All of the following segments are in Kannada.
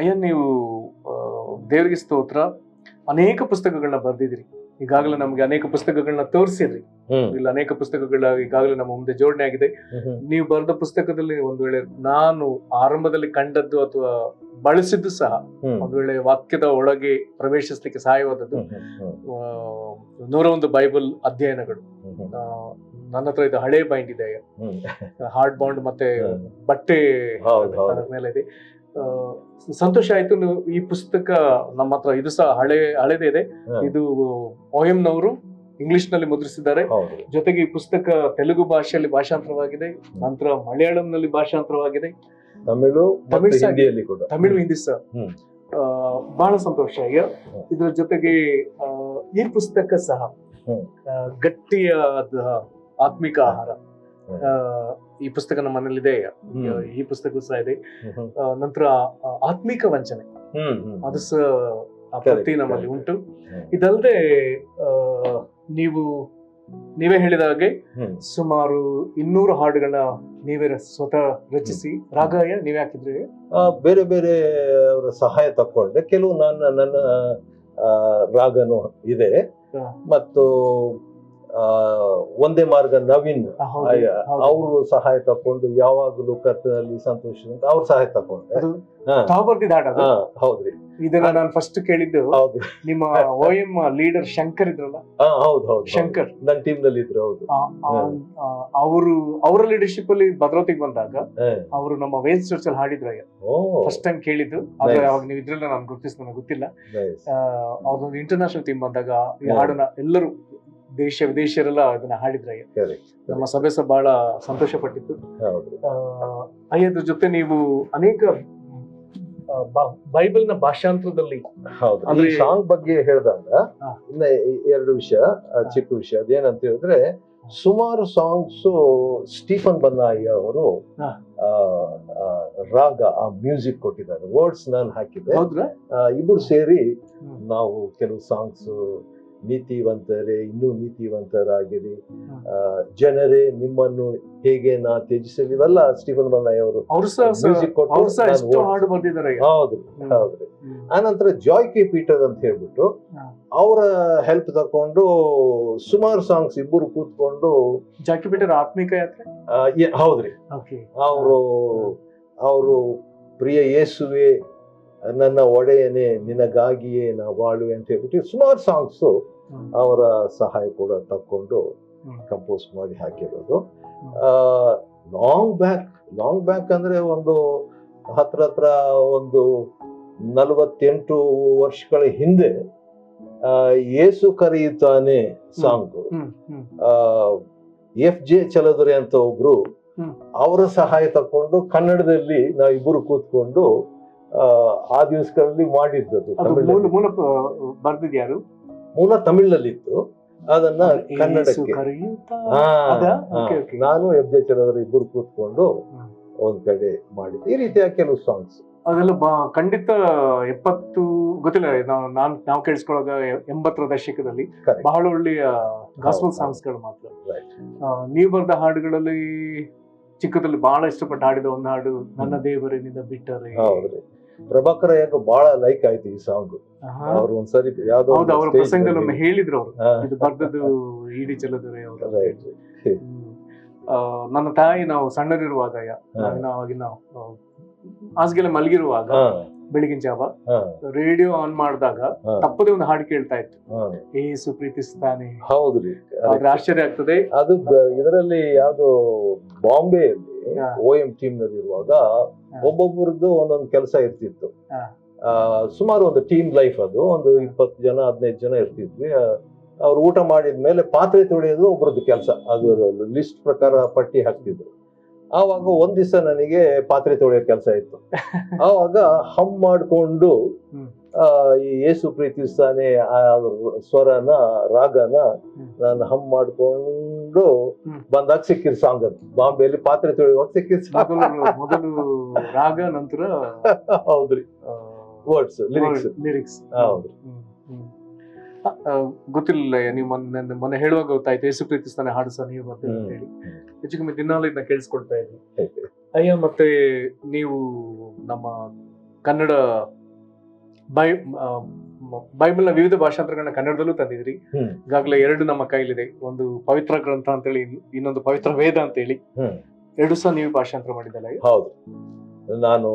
ಅಯ್ಯ ನೀವು ದೇವರಿಗೆ ಸ್ತೋತ್ರ, ಅನೇಕ ಪುಸ್ತಕಗಳನ್ನ ಬರ್ದಿದ್ರಿ. ಈಗಾಗಲೇ ನಮ್ಗೆ ಅನೇಕ ಪುಸ್ತಕಗಳನ್ನ ತೋರಿಸಿದ್ರಿ. ಇಲ್ಲಿ ಅನೇಕ ಪುಸ್ತಕಗಳ ಈಗಾಗಲೇ ನಮ್ಮ ಮುಂದೆ ಜೋಡಣೆ ಆಗಿದೆ. ನೀವು ಬರೆದ ಪುಸ್ತಕದಲ್ಲಿ ಒಂದು ವೇಳೆ ನಾನು ಆರಂಭದಲ್ಲಿ ಕಂಡದ್ದು ಅಥವಾ ಬಳಸಿದ್ದು ಸಹ ಒಂದು ವೇಳೆ ವಾಕ್ಯದ ಒಳಗೆ ಪ್ರವೇಶಿಸ್ಲಿಕ್ಕೆ ಸಹಾಯವಾದದ್ದು 101 ಬೈಬಲ್ ಅಧ್ಯಯನಗಳು. ನನ್ನ ಹತ್ರ ಇದು ಹಳೆ ಬೈಂಡ್ ಇದೆ, ಹಾರ್ಡ್ ಬೌಂಡ್ ಮತ್ತೆ ಬಟ್ಟೆ ಮೇಲೆ ಇದೆ. ಸಂತೋಷ ಆಯ್ತು. ನೀವು ಈ ಪುಸ್ತಕ ನಮ್ಮ ಹತ್ರ ಇದು ಸಹ ಹಳೆದೇ ಇದೆ. ಇದು OM ನವರು ಇಂಗ್ಲಿಷ್ ನಲ್ಲಿ ಮುದ್ರಿಸಿದ್ದಾರೆ. ಜೊತೆಗೆ ಈ ಪುಸ್ತಕ ತೆಲುಗು ಭಾಷೆಯಲ್ಲಿ ಭಾಷಾಂತರವಾಗಿದೆ, ನಂತರ ಮಲಯಾಳಂನಲ್ಲಿ ಭಾಷಾಂತರವಾಗಿದೆ, ತಮಿಳು ಹಿಂದಿ ಸಹ. ಬಹಳ ಸಂತೋಷ. ಇದರ ಜೊತೆಗೆ ಈ ಪುಸ್ತಕ ಸಹ ಗಟ್ಟಿಯಾದ ಆತ್ಮಿಕ ಆಹಾರ, ಈ ಪುಸ್ತಕ ನಮ್ಮ ಮನೇಲಿದೆ. ಈ ಪುಸ್ತಕ ಸಹ ಇದೆ. ನಂತರ ಆತ್ಮಿಕ ವಂಚನೆ, ಅದು ಸಹ ಪ್ರತಿ ನಮ್ಮಲ್ಲಿ ಉಂಟು. ಇದಲ್ಲದೆ ನೀವೇ ಹೇಳಿದ ಹಾಗೆ ಸುಮಾರು 200 ಹಾಡುಗಳನ್ನ ನೀವೇ ಸ್ವತಃ ರಚಿಸಿ, ರಾಗಾಯ ನೀವೇ ಹಾಕಿದ್ರಿ. ಬೇರೆ ಬೇರೆ ಅವರ ಸಹಾಯ ತಕೊಂಡೆ. ಕೆಲವು ನನ್ನ ರಾಗನು ಇದೆ. ಮತ್ತು ಒಂದೇ ಮಾರ್ಗ ನವೀನ್ ಅವರು ಸಹಾಯ ತಕೊಂಡು ಯಾವಾಗಲೂ ಕರ್ತನಲ್ಲಿ ಸಂತೋಷ ಅಂತ ಅವ್ರ ಸಹಾಯ ತಕೊಂಡೆ. ತಾವು ಬರ್ದಿದ್ದ ಹಾಡ? ಹೌದ್ರಿ. ಇದನ್ನ ನಾನು ಫಸ್ಟ್ ಕೇಳಿದ್ದು ನಿಮ್ಮ OM ಲೀಡರ್ ಶಂಕರ್ ಇದ್ರಲ್ಲ. ಹೌದು ಶಂಕರ್ ನನ್ನ ಟೀಮ್ ನಲ್ಲಿ ಇದ್ರು. ಹೌದು. ಅವರ ಲೀಡರ್ಶಿಪ್ ಅಲ್ಲಿ ಭದ್ರಾವತಿಗೆ ಬಂದಾಗ ಅವರು ನಮ್ಮ ವೇಲ್ಸ್ ಚರ್ಚ್ ಅಲ್ಲಿ ಹಾಡಿದ್ರ. ಫಸ್ಟ್ ಟೈಮ್ ಕೇಳಿದ್ದು. ಆದ್ರೆ ಅವಾಗ ನೀವು ಇದ್ರಲ್ಲ ನಾನು ನನಗೆ ಗೊತ್ತಿಲ್ಲ. ಅವ್ರದೊಂದು ಇಂಟರ್ನ್ಯಾಷನಲ್ ಟೀಮ್ ಬಂದಾಗ ಈ ಹಾಡನ್ನ ಎಲ್ಲರೂ ದೇಶ ವಿದೇಶಿಯರೆಲ್ಲ ಅದನ್ನ ಹಾಡಿದ್ರ. ನಮ್ಮ ಸಭೆ ಸಹ ಬಹಳ ಸಂತೋಷ ಪಟ್ಟಿತ್ತು. ಅಯ್ಯದ್ರ ಜೊತೆ ನೀವು ಅನೇಕ ಬೈಬಲ್ ನ ಭಾಷಾಂತರದಲ್ಲಿ. ಹೌದು. ಈ ಸಾಂಗ್ ಬಗ್ಗೆ ಹೇಳಿದಾಗ ಇನ್ನ 2 ವಿಷಯ, ಚಿಕ್ಕ ವಿಷಯ. ಅದೇನಂತ ಹೇಳಿದ್ರೆ, ಸುಮಾರು ಸಾಂಗ್ಸ್ ಸ್ಟೀಫನ್ ಬನ್ನಾಯಿ ಅವರು ರಾಗ ಆ ಮ್ಯೂಸಿಕ್ ಕೊಟ್ಟಿದ್ದಾರೆ. ವರ್ಡ್ಸ್ ನಾನು ಹಾಕಿದ್ದೆ. ಇಬ್ರು ಸೇರಿ ನಾವು ಕೆಲವು ಸಾಂಗ್ಸ್, ನೀತಿವಂತರೇ ಇನ್ನೂ ನೀತಿವಂತರಾಗಿರಿ, ಜನರೇ ನಿಮ್ಮನ್ನು ಹೇಗೆ ನಾ ತ್ಯಜಿಸಲಿ, ಇವೆಲ್ಲ ಸ್ಟೀಫನ್ ಬನ್ನಾಯಿ ಅವರು ಮ್ಯೂಸಿಕ್ ಕೊಟ್ಟು. ಹೌದ್ರಿ. ಆನಂತರ ಜಾಯ್ ಕೆ ಪೀಟರ್ ಅಂತ ಹೇಳ್ಬಿಟ್ಟು ಅವರ ಹೆಲ್ಪ್ ತಕೊಂಡು ಸುಮಾರು ಸಾಂಗ್ಸ್ ಇಬ್ಬರು ಕೂತ್ಕೊಂಡು. ಜಾಯ್ ಕೆ ಪೀಟರ್ ಆತ್ಮಿಕ ಯಾತ್ರೆ. ಹೌದ್ರಿ. ಅವರು ಪ್ರಿಯ ಯೇಸುವೆ ನನ್ನ ಒಡೆಯನೇ ನಿನಗಾಗಿಯೇ ನಾ ಬಾಳುವೆ ಅಂತ ಹೇಳ್ಬಿಟ್ಟು ಸುಮಾರು ಸಾಂಗ್ಸ್ ಅವರ ಸಹಾಯ ಕೂಡ ತಕ್ಕೊಂಡು ಕಂಪೋಸ್ ಮಾಡಿ ಹಾಕಿರೋದು. ಲಾಂಗ್ ಬ್ಯಾಕ್ ಅಂದ್ರೆ ಒಂದು ಹತ್ರ ಒಂದು 48 ವರ್ಷಗಳ ಹಿಂದೆ ಯೇಸು ಕರೆಯುತ್ತಾನೆ ಸಾಂಗ್ FJ ಚಲದುರೆ ಅಂತ ಒಬ್ರು, ಅವರ ಸಹಾಯ ತಕೊಂಡು ಕನ್ನಡದಲ್ಲಿ ನಾವು ಇಬ್ಬರು ಕೂತ್ಕೊಂಡು ಆ ದಿವಸಗಳಲ್ಲಿ ಮಾಡಿದ್ದದು. ಮೂಲ ತಮಿಳಿನಲ್ಲಿತ್ತು, ಅದನ್ನ ಕನ್ನಡಕ್ಕೆ ನಾನು FJ ಚಲದುರೆ ಇಬ್ಬರು ಕೂತ್ಕೊಂಡು ಒಂದ್ ಕಡೆ ಮಾಡಿದ್ದು. ಈ ರೀತಿಯ ಕೆಲವು ಸಾಂಗ್ಸ್ ಅದೆಲ್ಲ ಖಂಡಿತ 70 ಗೊತ್ತಿಲ್ಲ, ನಾವು ಕೇಳಿಸ್ಕೊಳ್ಳುವಾಗ 80ರ ದಶಕದಲ್ಲಿ ಬಹಳ ಒಳ್ಳೆಯ ಗಾಸ್ಪಲ್ ಸಾಂಗ್ಸ್ ಗಳು ಮಾತ್ರ. ನೀವು ಬರೆದ ಹಾಡುಗಳಲ್ಲಿ ಚಿಕ್ಕದಲ್ಲಿ ಬಹಳ ಇಷ್ಟಪಟ್ಟು ಹಾಡಿದ ಒಂದು ಹಾಡು ನನ್ನ ದೇವರೇ ನಿನ್ನ ಬಿಟ್ಟರೆ. ಹೌದ್ರಿ. ಪ್ರಭಾಕರ ಯಾಕೆ ಬಹಳ ಲೈಕ್ ಆಯ್ತು ಈ ಸಾಂಗ್. ಅವ್ರು ಒಂದ್ಸರಿ ಯಾವ್ದೋ ಅವ್ರ ಪ್ರಸಂಗದಲ್ಲಿ ಒಮ್ಮೆ ಹೇಳಿದ್ರು ಅವರು, ಇದು ಬರ್ದದ್ದು ಇಡಿ ಚಲದುರೆ ಅವರು. ನನ್ನ ತಾಯಿ ನಾವು ಸಣ್ಣರಿರುವಾಗ ಅವಾಗಿನ ಹಾಸಿಗೆಲ್ಲ ಮಲಗಿರುವಾಗ ಬೆಳಗಿನ ಜಾವ ರೇಡಿಯೋ ಆನ್ ಮಾಡಿದಾಗ ತಪ್ಪದೇ ಒಂದು ಹಾಡು ಕೇಳ್ತಾ ಇತ್ತು, ಏಸು ಪ್ರೀತಿಸ್ತಾನೆ. ಹೌದ್ರಿ. ಆಶ್ಚರ್ಯ ಆಗ್ತದೆ. ಅದು ಇದರಲ್ಲಿ ಯಾವ್ದು ಬಾಂಬೆಯಲ್ಲಿ OM ಟೀಮ್ ನಲ್ಲಿ ಇರುವಾಗ ಒಬ್ಬೊಬ್ಬರದ್ದು ಒಂದೊಂದು ಕೆಲಸ ಇರ್ತಿತ್ತು. ಸುಮಾರು ಒಂದು ಟೀಮ್ ಲೈಫ್ ಅದು. ಒಂದು 20 ಜನ 15 ಜನ ಇರ್ತಿದ್ವಿ. ಅವ್ರು ಊಟ ಮಾಡಿದ್ಮೇಲೆ ಪಾತ್ರೆ ತೊಳೆಯೋದು ಒಬ್ರದ್ದು ಕೆಲಸ. ಅದು ಲಿಸ್ಟ್ ಪ್ರಕಾರ ಪಟ್ಟಿ ಹಾಕ್ತಿದ್ರು. ಆವಾಗ ಒಂದ್ ದಿವಸ ನನಗೆ ಪಾತ್ರೆ ತೊಳೆಯೋ ಕೆಲಸ ಇತ್ತು. ಆವಾಗ ಹಮ್ ಮಾಡ್ಕೊಂಡು ಈ ಯೇಸು ಪ್ರೀತಿಸ್ತಾನೆ ಸ್ವರನ ರಾಗನ ನಾನು ಹಮ್ ಮಾಡ್ಕೊಂಡು ಬಂದಾಗ ಸಿಕ್ಕಿದ ಸಾಂಗ್ ಅದು. ಬಾಂಬೆಯಲ್ಲಿ ಪಾತ್ರೆ ತೊಳೆಯುವಾಗ ಸಿಕ್ಕಿದ ಮೊದಲು ರಾಗ, ನಂತರ ಹೌದ್ರಿ ವರ್ಡ್ಸ್, ಲಿರಿಕ್ಸ್. ಹೌದ್ರಿ. ಗೊತ್ತಿಲ್ಲ, ನೀವು ಮೊನ್ನೆ ಹೇಳುವಾಗ ಗೊತ್ತಾಯ್ತು ಯೇಸು ಪ್ರೀತಿಸ್ತಾನೆ ಹಾಡು ಸಹ ನೀವು ಬರ್ತೀವಿ ಅಂತ ಹೇಳಿ. ಹೆಚ್ಚು ಕಮ್ಮಿ ದಿನಾಲು ಇದನ್ನ ಕೇಳಿಸ್ಕೊಳ್ತಾ ಇದ್ವಿ. ಅಯ್ಯ, ಮತ್ತೆ ನೀವು ನಮ್ಮ ಕನ್ನಡ ಬೈಬಲ್ನ ವಿವಿಧ ಭಾಷಾಂತರಗಳನ್ನ ಕನ್ನಡದಲ್ಲೂ ತಂದಿದ್ರಿ. ಈಗಾಗಲೇ 2 ನಮ್ಮ ಕೈಲಿದೆ, ಒಂದು ಪವಿತ್ರ ಗ್ರಂಥ ಅಂತೇಳಿ, ಇನ್ನೊಂದು ಪವಿತ್ರ ವೇದ ಅಂತ ಹೇಳಿ. 2 ಸಹ ನೀವು ಭಾಷಾಂತರ ಮಾಡಿದ್ದಲ್ಲ? ಹೌದು, ನಾನು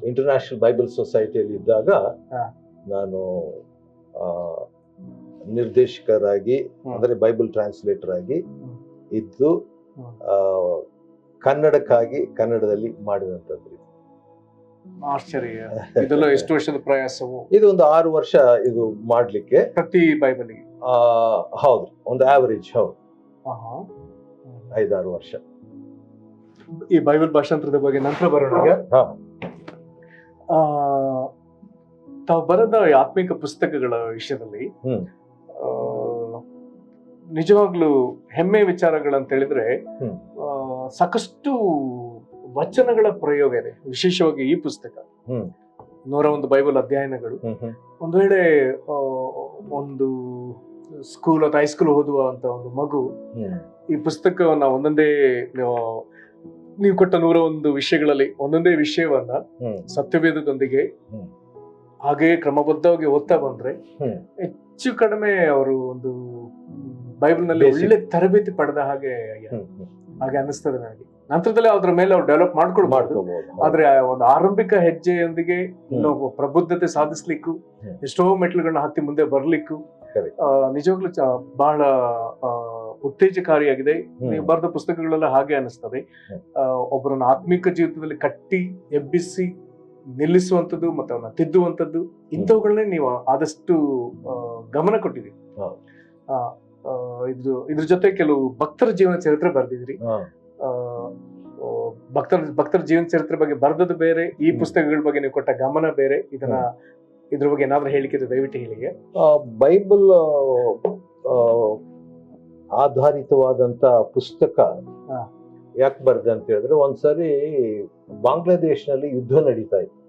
ಇಂಟರ್ನ್ಯಾಷನಲ್ ಬೈಬಲ್ ಸೊಸೈಟಿಯಲ್ಲಿ ಇದ್ದಾಗ ನಾನು ನಿರ್ದೇಶಕರಾಗಿ ಅಂದ್ರೆ ಬೈಬಲ್ ಟ್ರಾನ್ಸ್ಲೇಟರ್ ಆಗಿ ಇದ್ದು ಕನ್ನಡಕ್ಕಾಗಿ ಕನ್ನಡದಲ್ಲಿ ಮಾಡಿದಂಥದ್ದು. ಆಶ್ಚರ್ಯ. ಇದೆಲ್ಲ ಎಷ್ಟು ವರ್ಷದ ಪ್ರಯಾಸವು? ಇದು ಒಂದು 6 ವರ್ಷ ಇದು ಮಾಡ್ಲಿಕ್ಕೆ ಪ್ರತಿ ಬೈಬಲ್ಗೆ. ಹೌದು, ಒಂದು ಆವರೇಜ್. ಹೌದು, 5-6 ವರ್ಷ. ಈ ಬೈಬಲ್ ಭಾಷಾಂತರದ ಬಗ್ಗೆ ನಂತರ ಬರೋಣ. ತಾವು ಬರೆದ ಆತ್ಮಿಕ ಪುಸ್ತಕಗಳ ವಿಷಯದಲ್ಲಿ ನಿಜವಾಗ್ಲೂ ಹೆಮ್ಮೆ ವಿಚಾರಗಳಂತ ಹೇಳಿದ್ರೆ ಸಾಕಷ್ಟು ವಚನಗಳ ಪ್ರಯೋಗ ಇದೆ. ವಿಶೇಷವಾಗಿ ಈ ಪುಸ್ತಕ 101 ಬೈಬಲ್ ಅಧ್ಯಯನಗಳು. ಒಂದು ವೇಳೆ ಒಂದು ಸ್ಕೂಲ್ ಅಥವಾ ಹೈಸ್ಕೂಲ್ ಓದುವಂತ ಒಂದು ಮಗು ಈ ಪುಸ್ತಕವನ್ನ ಒಂದೊಂದೇ ನೀವು ಕೊಟ್ಟ 101 ವಿಷಯಗಳಲ್ಲಿ ಒಂದೊಂದೇ ವಿಷಯವನ್ನ ಸತ್ಯವೇದದೊಂದಿಗೆ ಹಾಗೆಯೇ ಕ್ರಮಬದ್ಧವಾಗಿ ಓದ್ತಾ ಬಂದ್ರೆ ಹೆಚ್ಚು ಕಡಿಮೆ ಅವರು ಒಂದು ಬೈಬಲ್ ನಲ್ಲಿ ಒಳ್ಳೆ ತರಬೇತಿ ಪಡೆದ ಹಾಗೆ ಅನಿಸ್ತದೆ ನನಗೆ. ನಂತರದಲ್ಲಿ ಅದ್ರ ಮೇಲೆ ಅವ್ರು ಡೆವಲಪ್ ಮಾಡ್ಕೊಳ್ಬಾರ್ದು, ಆದ್ರೆ ಒಂದು ಆರಂಭಿಕ ಹೆಜ್ಜೆಯೊಂದಿಗೆ ಇನ್ನೊಬ್ಬ ಪ್ರಬುದ್ಧತೆ ಸಾಧಿಸ್ಲಿಕ್ಕೂ ಎಷ್ಟೋ ಮೆಟ್ಲುಗಳನ್ನ ಹತ್ತಿ ಮುಂದೆ ಬರ್ಲಿಕ್ಕೂ ನಿಜವಾಗ್ಲೂ ಬಹಳ ಉತ್ತೇಜಕಾರಿಯಾಗಿದೆ. ನೀವು ಬರೆದ ಪುಸ್ತಕಗಳೆಲ್ಲ ಹಾಗೆ ಅನಿಸ್ತದೆ. ಒಬ್ಬರನ್ನ ಆತ್ಮಿಕ ಜೀವಿತದಲ್ಲಿ ಕಟ್ಟಿ ಎಬ್ಬಿಸಿ ನಿಲ್ಲಿಸುವಂಥದ್ದು ಮತ್ತೆ ಅವನ್ನ ತಿದ್ದುವಂಥದ್ದು, ಇಂಥವುಗಳನ್ನೇ ನೀವು ಆದಷ್ಟು ಗಮನ ಕೊಟ್ಟಿದ್ದೀರಿ. ಇದ್ರ ಜೊತೆ ಕೆಲವು ಭಕ್ತರ ಜೀವನ ಚರಿತ್ರೆ ಬರೆದಿದ್ರಿ. ಭಕ್ತರ ಜೀವನ ಚರಿತ್ರೆ ಬಗ್ಗೆ ಬರೆದದ್ದು ಬೇರೆ, ಈ ಪುಸ್ತಕಗಳ ಬಗ್ಗೆ ನೀವು ಕೊಟ್ಟ ಗಮನ ಬೇರೆ. ಇದ್ರ ಬಗ್ಗೆ ಏನಾದ್ರೂ ಹೇಳಿಕೆ ದಯವಿಟ್ಟು ಹೇಳಿಗೆ. ಬೈಬಲ್ ಆಧಾರಿತವಾದಂತ ಪುಸ್ತಕ ಯಾಕೆ ಬರ್ದೆ ಅಂತ ಹೇಳಿದ್ರೆ, ಒಂದ್ಸರಿ ಬಾಂಗ್ಲಾದೇಶ್ನಲ್ಲಿ ಯುದ್ಧ ನಡೀತಾ ಇತ್ತು.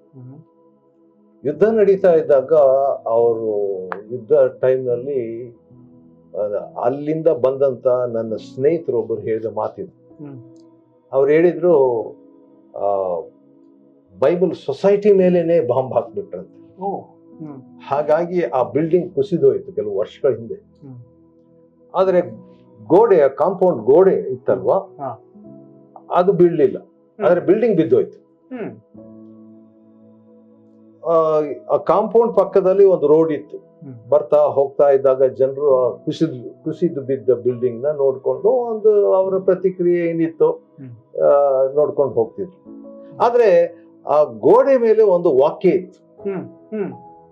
ಯುದ್ಧ ನಡೀತಾ ಇದ್ದಾಗ ಅವರು ಯುದ್ಧ ಟೈಮ್ನಲ್ಲಿ ಅಲ್ಲಿಂದ ಬಂದಂತ ನನ್ನ ಸ್ನೇಹಿತರು ಒಬ್ಬರು ಹೇಳಿದ ಮಾತಿದ್ರು. ಅವ್ರು ಹೇಳಿದ್ರು, ಬೈಬಲ್ ಸೊಸೈಟಿ ಮೇಲೇನೆ ಬಾಂಬ್ ಹಾಕ್ಬಿಟ್ರಂತೆ. ಹಾಗಾಗಿ ಆ ಬಿಲ್ಡಿಂಗ್ ಕುಸಿದೋಯ್ತು ಕೆಲವು ವರ್ಷಗಳ ಹಿಂದೆ. ಆದ್ರೆ ಗೋಡೆ, ಕಾಂಪೌಂಡ್ ಗೋಡೆ ಇತ್ತಲ್ವಾ, ಅದು ಬೀಳಲಿಲ್ಲ, ಆದ್ರೆ ಬಿಲ್ಡಿಂಗ್ ಬಿದ್ದೋಯ್ತು. ಆ ಕಾಂಪೌಂಡ್ ಪಕ್ಕದಲ್ಲಿ ಒಂದು ರೋಡ್ ಇತ್ತು. ಬರ್ತಾ ಹೋಗ್ತಾ ಇದ್ದಾಗ ಜನರು ಕುಸಿದು ಬಿದ್ದ ಬಿಲ್ಡಿಂಗ್ ನ ನೋಡ್ಕೊಂಡು ಒಂದು ಅವರ ಪ್ರತಿಕ್ರಿಯೆ ಏನಿತ್ತು ನೋಡ್ಕೊಂಡು ಹೋಗ್ತಿದ್ರು. ಆದ್ರೆ ಆ ಗೋಡೆ ಮೇಲೆ ಒಂದು ವಾಕ್ಯ ಇತ್ತು.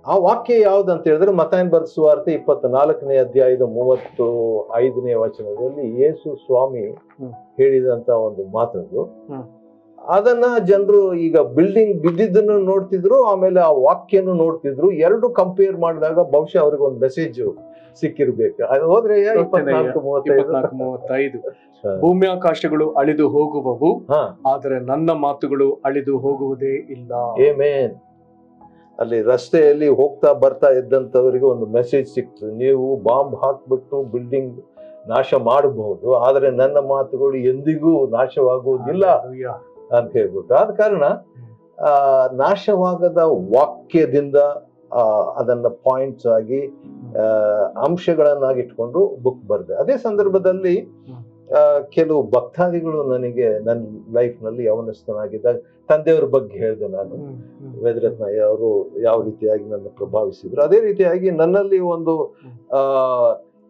ಆ ವಾಕ್ಯ ಯಾವ್ದಂತ ಹೇಳಿದ್ರೆ, ಮತ್ತಾಯನ ಬರೆದ ಸುವಾರ್ತೆ 24ನೇ ಅಧ್ಯಾಯದ 35ನೇ ವಚನದಲ್ಲಿ ಯೇಸು ಸ್ವಾಮಿ ಹೇಳಿದಂತ ಒಂದು ಮಾತದು. ಅದನ್ನ ಜನರು ಈಗ ಬಿಲ್ಡಿಂಗ್ ಬಿದ್ದಿದ್ದನ್ನು ನೋಡ್ತಿದ್ರು, ಆಮೇಲೆ ಆ ವಾಕ್ಯನು ನೋಡ್ತಿದ್ರು. ಎರಡು ಕಂಪೇರ್ ಮಾಡಿದಾಗ ಬಹುಶಃ ಅವ್ರಿಗೆ ಒಂದು ಮೆಸೇಜ್ ಸಿಕ್ಕಿರ್ಬೇಕು. ಅದು ಹೋದ್ರೆ 24-35 ಭೂಮ್ಯಾಕಾಶಗಳು ಅಳಿದು ಹೋಗುವವು, ಆದರೆ ನನ್ನ ಮಾತುಗಳು ಅಳಿದು ಹೋಗುವುದೇ ಇಲ್ಲ. ಆಮೆನ್. ಅಲ್ಲಿ ರಸ್ತೆಯಲ್ಲಿ ಹೋಗ್ತಾ ಬರ್ತಾ ಇದ್ದಂತವರಿಗೆ ಒಂದು ಮೆಸೇಜ್ ಸಿಕ್ತು, ನೀವು ಬಾಂಬ್ ಹಾಕ್ಬಿಟ್ಟು ಬಿಲ್ಡಿಂಗ್ ನಾಶ ಮಾಡಬಹುದು, ಆದ್ರೆ ನನ್ನ ಮಾತುಗಳು ಎಂದಿಗೂ ನಾಶವಾಗುವುದಿಲ್ಲ ಅಂತ ಹೇಳ್ಬಿಟ್ಟು. ಆದ ಕಾರಣ ನಾಶವಾಗದ ವಾಕ್ಯದಿಂದ ಅದನ್ನ ಪಾಯಿಂಟ್ಸ್ ಆಗಿ ಅಂಶಗಳನ್ನಾಗಿಟ್ಕೊಂಡು ಬುಕ್ ಬರ್ದೆ. ಅದೇ ಸಂದರ್ಭದಲ್ಲಿ ಕೆಲವು ಭಕ್ತಾದಿಗಳು ನನಗೆ ನನ್ನ ಲೈಫ್ ನಲ್ಲಿ ಯವನಸ್ಥನಾಗಿದ್ದಾಗ ತಂದೆಯವ್ರ ಬಗ್ಗೆ ಹೇಳಿದೆ. ನಾನು ವೇದರತ್ನಯ್ಯ ಅವರು ಯಾವ ರೀತಿಯಾಗಿ ನನ್ನ ಪ್ರಭಾವಿಸಿದ್ರು, ಅದೇ ರೀತಿಯಾಗಿ ನನ್ನಲ್ಲಿ ಒಂದು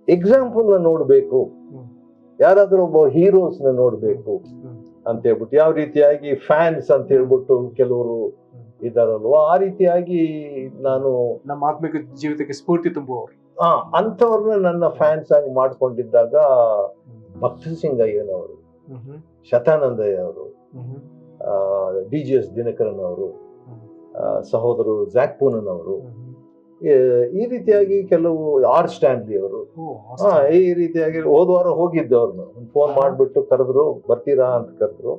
ಎಕ್ಸಾಂಪಲ್ ನ ನೋಡ್ಬೇಕು, ಯಾರಾದ್ರೂ ಒಬ್ಬ ಹೀರೋಸ್ ನ ನೋಡ್ಬೇಕು ಅಂತ ಹೇಳ್ಬಿಟ್ಟು, ಯಾವ ರೀತಿಯಾಗಿ ಫ್ಯಾನ್ಸ್ ಅಂತ ಹೇಳ್ಬಿಟ್ಟು ಕೆಲವರು ಇದಾರಲ್ವ, ಆ ರೀತಿಯಾಗಿ ನಾನು ನಮ್ಮ ಆತ್ಮಿಕ ಜೀವಿತಕ್ಕೆ ಸ್ಫೂರ್ತಿ ತುಂಬುವವರು ಅಂತವ್ರನ್ನ ನನ್ನ ಫ್ಯಾನ್ಸ್ ಆಗಿ ಮಾಡ್ಕೊಂಡಿದ್ದಾಗ ಭಕ್ತ ಸಿಂಗಯ್ಯನವರು, ಶತಾನಂದಯ್ಯ ಅವರು, DGS ದಿನಕರನ್ ಅವರು, ಸಹೋದರರು ಜ್ಯಾಕ್ ಪೂನನ್ ಅವರು, ಈ ರೀತಿಯಾಗಿ ಕೆಲವು ಆರ್ ಸ್ಟ್ಯಾನ್ಲಿ ಅವರು, ಈ ರೀತಿಯಾಗಿ ಹೋದ ವಾರ ಹೋಗಿದ್ದವ್ರನ್ನ ಫೋನ್ ಮಾಡ್ಬಿಟ್ಟು ಕರೆದ್ರು, ಬರ್ತೀರಾ ಅಂತ ಕರೆದ್ರು.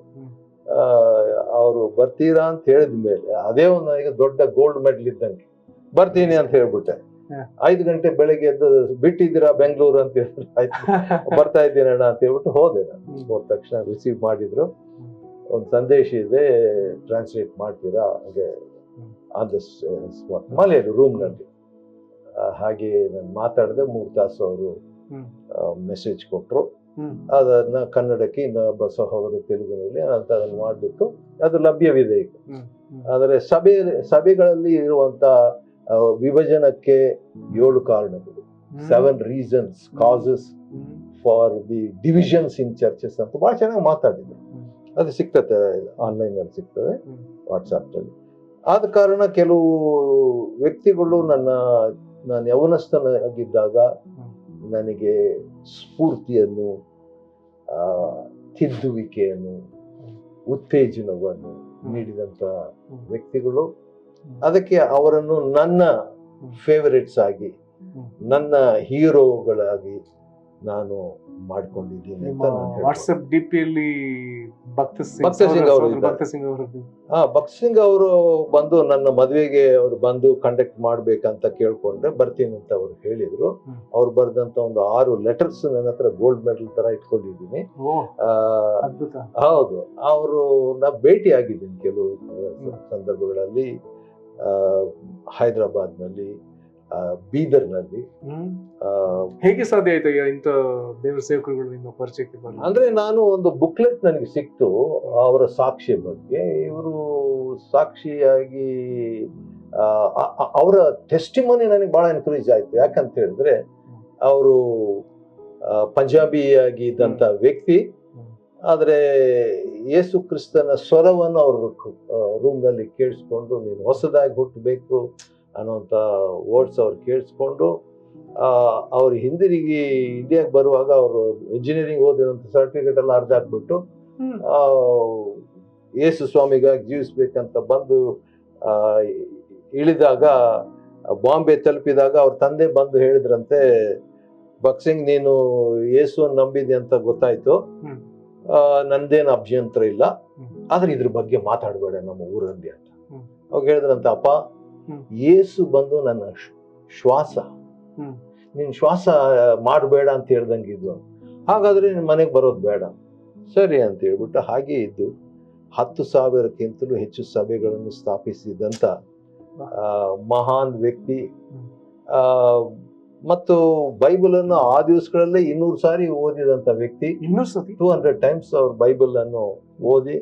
ಅವರು ಬರ್ತೀರಾ ಅಂತ ಹೇಳಿದ್ಮೇಲೆ ಅದೇ ಒಂದು ನನಗೆ ದೊಡ್ಡ ಗೋಲ್ಡ್ ಮೆಡಲ್ ಇದ್ದಂಗೆ, ಬರ್ತೀನಿ ಅಂತ ಹೇಳ್ಬಿಟ್ಟೆ. 5 ಗಂಟೆ ಬೆಳಗ್ಗೆ ಎದ್ದು, ಬಿಟ್ಟಿದ್ದೀರಾ ಬೆಂಗಳೂರು ಅಂತ ಹೇಳಿದ್ರು. ಆಯ್ತು ಬರ್ತಾ ಇದ್ದೀನಣ್ಣ ಅಂತ ಹೇಳ್ಬಿಟ್ಟು ಹೋದೆ. ನಾನು ಹೋದ ತಕ್ಷಣ ರಿಸೀವ್ ಮಾಡಿದ್ರು. ಒಂದು ಸಂದೇಶ ಇದೆ, ಟ್ರಾನ್ಸ್ಲೇಟ್ ಮಾಡ್ತೀರಾ? ಹಾಗೆ ಆನ್ ದ ಸ್ಪಾಟ್ ಮಲೆಯರು ರೂಮ್ನಲ್ಲಿ. ಹಾಗೆ ನಾನು ಮಾತಾಡಿದೆ, 3 ತಾಸು ಅವರು ಮೆಸೇಜ್ ಕೊಟ್ಟರು. ಅದನ್ನ ಕನ್ನಡಕ್ಕೆ ಇನ್ನೊಬ್ಬ ಸಹೋದರ ತೆಲುಗಿನಲ್ಲಿ ಅದನ್ನು ಮಾಡಿಬಿಟ್ಟು ಅದು ಲಭ್ಯವಿದೆ ಈಗ. ಆದರೆ ಸಭೆಗಳಲ್ಲಿ ಇರುವಂತ ವಿಭಜನಕ್ಕೆ 7 ಕಾರಣಗಳು, 7 reasons causes for the divisions in churches ಅಂತ ಬಹಳ ಚೆನ್ನಾಗಿ ಮಾತಾಡಿದ್ರು. ಅದು ಸಿಗ್ತದೆ, ಆನ್ಲೈನ್ ಅಲ್ಲಿ ಸಿಗ್ತದೆ, ವಾಟ್ಸಾಪ್ ಅಲ್ಲಿ. ಆದ ಕಾರಣ ಕೆಲವು ವ್ಯಕ್ತಿಗಳು ನಾನು ಯೌವನಸ್ಥನಾಗಿದ್ದಾಗ ನನಗೆ ಸ್ಫೂರ್ತಿಯನ್ನು, ತಿದ್ದುವಿಕೆಯನ್ನು, ಉತ್ತೇಜನವನ್ನು ನೀಡಿದಂತ ವ್ಯಕ್ತಿಗಳು. ಅದಕ್ಕೆ ಅವರನ್ನು ನನ್ನ ಫೇವರೇಟ್ಸ್ ಆಗಿ, ನನ್ನ ಹೀರೋಗಳಾಗಿ ನಾನು ಮಾಡ್ಕೊಂಡಿದ್ದೀನಿ ಅಂತ ವಾಟ್ಸ್ಆಪ್ ಡಿಪಿಯಲ್ಲಿ ಭಕ್ತ ಸಿಂಗ್ ಅವರು ಬಂದು ನನ್ನ ಮದುವೆಗೆ ಅವರು ಬಂದು ಕಂಡಕ್ಟ್ ಮಾಡ್ಬೇಕಂತ ಕೇಳ್ಕೊಂಡ್ರೆ ಬರ್ತೀನಿ ಅಂತ ಅವ್ರು ಹೇಳಿದ್ರು. ಅವ್ರು ಬರೆದಂತ ಒಂದು 6 ಲೆಟರ್ಸ್ ನನ್ನ ಹತ್ರ ಗೋಲ್ಡ್ ಮೆಡಲ್ ತರ ಇಟ್ಕೊಂಡಿದ್ದೀನಿ. ಹೌದು, ಅವರು ನಾ ಭೇಟಿ ಆಗಿದ್ದೀನಿ ಕೆಲವು ಸಂದರ್ಭಗಳಲ್ಲಿ, ಹೈದರಾಬಾದ್ ನಲ್ಲಿ, ಬೀದರ್ನಲ್ಲಿ. ಹೇಗೆ ಸಾಧ್ಯ ಆಯ್ತು ಇಂಥ ದೇವರ ಸೇವಕರುಗಳು ನಿಮ್ಮ ಪರಿಚಯಕ್ಕೆ ಬರಲು? ಅಂದ್ರೆ ನಾನು ಒಂದು ಬುಕ್ಲೆಟ್ ನನಗೆ ಸಿಕ್ತು ಅವರ ಸಾಕ್ಷಿಯ ಬಗ್ಗೆ. ಇವರು ಸಾಕ್ಷಿಯಾಗಿ ಅವರ ಟೆಸ್ಟಿಮನಿ ನನಗೆ ಬಹಳ ಎನ್ಕರೇಜ್ ಆಯ್ತು. ಯಾಕಂತ ಹೇಳಿದ್ರೆ ಅವರು ಪಂಜಾಬಿಯಾಗಿ ಇದ್ದಂತ ವ್ಯಕ್ತಿ, ಆದ್ರೆ ಯೇಸು ಕ್ರಿಸ್ತನ ಸ್ವರವನ್ನು ಅವರು ರೂಮ್ ನಲ್ಲಿ ಕೇಳಿಸ್ಕೊಂಡು, ನೀನು ಹೊಸದಾಗಿ ಹುಟ್ಟಬೇಕು ಅನ್ನೋಂಥ ವರ್ಡ್ಸ್ ಅವ್ರು ಕೇಳಿಸ್ಕೊಂಡು, ಅವ್ರು ಹಿಂದಿರುಗಿ ಇಂಡಿಯಾಗೆ ಬರುವಾಗ ಅವರು ಇಂಜಿನಿಯರಿಂಗ್ ಓದಿದಂಥ ಸರ್ಟಿಫಿಕೇಟ್ ಎಲ್ಲ ಅರ್ಧ ಹಾಕ್ಬಿಟ್ಟು ಯೇಸು ಸ್ವಾಮಿಗಾಗಿ ಜೀವಿಸ್ಬೇಕಂತ ಬಂದು ಇಳಿದಾಗ, ಬಾಂಬೆ ತಲುಪಿದಾಗ ಅವ್ರ ತಂದೆ ಬಂದು ಹೇಳಿದ್ರಂತೆ, ಭಕ್ಸಿಂಗ್ ನೀನು ಯೇಸುವನ್ನು ನಂಬಿದೆ ಅಂತ ಗೊತ್ತಾಯ್ತು, ನಂದೇನು ಅಭ್ಯಂತರ ಇಲ್ಲ, ಆದ್ರೆ ಇದ್ರ ಬಗ್ಗೆ ಮಾತಾಡಬೇಡ ನಮ್ಮ ಊರಲ್ಲಿ ಅಂತ. ಅವಾಗ ಹೇಳಿದ್ರಂತ, ಅಪ್ಪ ಯೇಸು ಬಂದು ನನ್ನ ಶ್ವಾಸ, ನೀನ್ ಶ್ವಾಸ ಮಾಡಬೇಡ ಅಂತ ಹೇಳ್ದಂಗಿದ್ದು, ಹಾಗಾದ್ರೆ ನಿನ್ ಮನೆಗೆ ಬರೋದು ಬೇಡ. ಸರಿ ಅಂತ ಹೇಳ್ಬಿಟ್ಟು ಹಾಗೆ ಇದ್ದು 10,000ಕ್ಕಿಂತಲೂ ಹೆಚ್ಚು ಸಭೆಗಳನ್ನು ಸ್ಥಾಪಿಸಿದಂತ ಮಹಾನ್ ವ್ಯಕ್ತಿ. ಮತ್ತು ಬೈಬಲ್ ಅನ್ನು ಆ ದಿವಸಗಳಲ್ಲೇ 200 ಸಾರಿ ಓದಿದಂತ ವ್ಯಕ್ತಿ. 200 ಟೈಮ್ಸ್ ಅವ್ರ ಬೈಬಲ್ ಅನ್ನು ಓದಿ,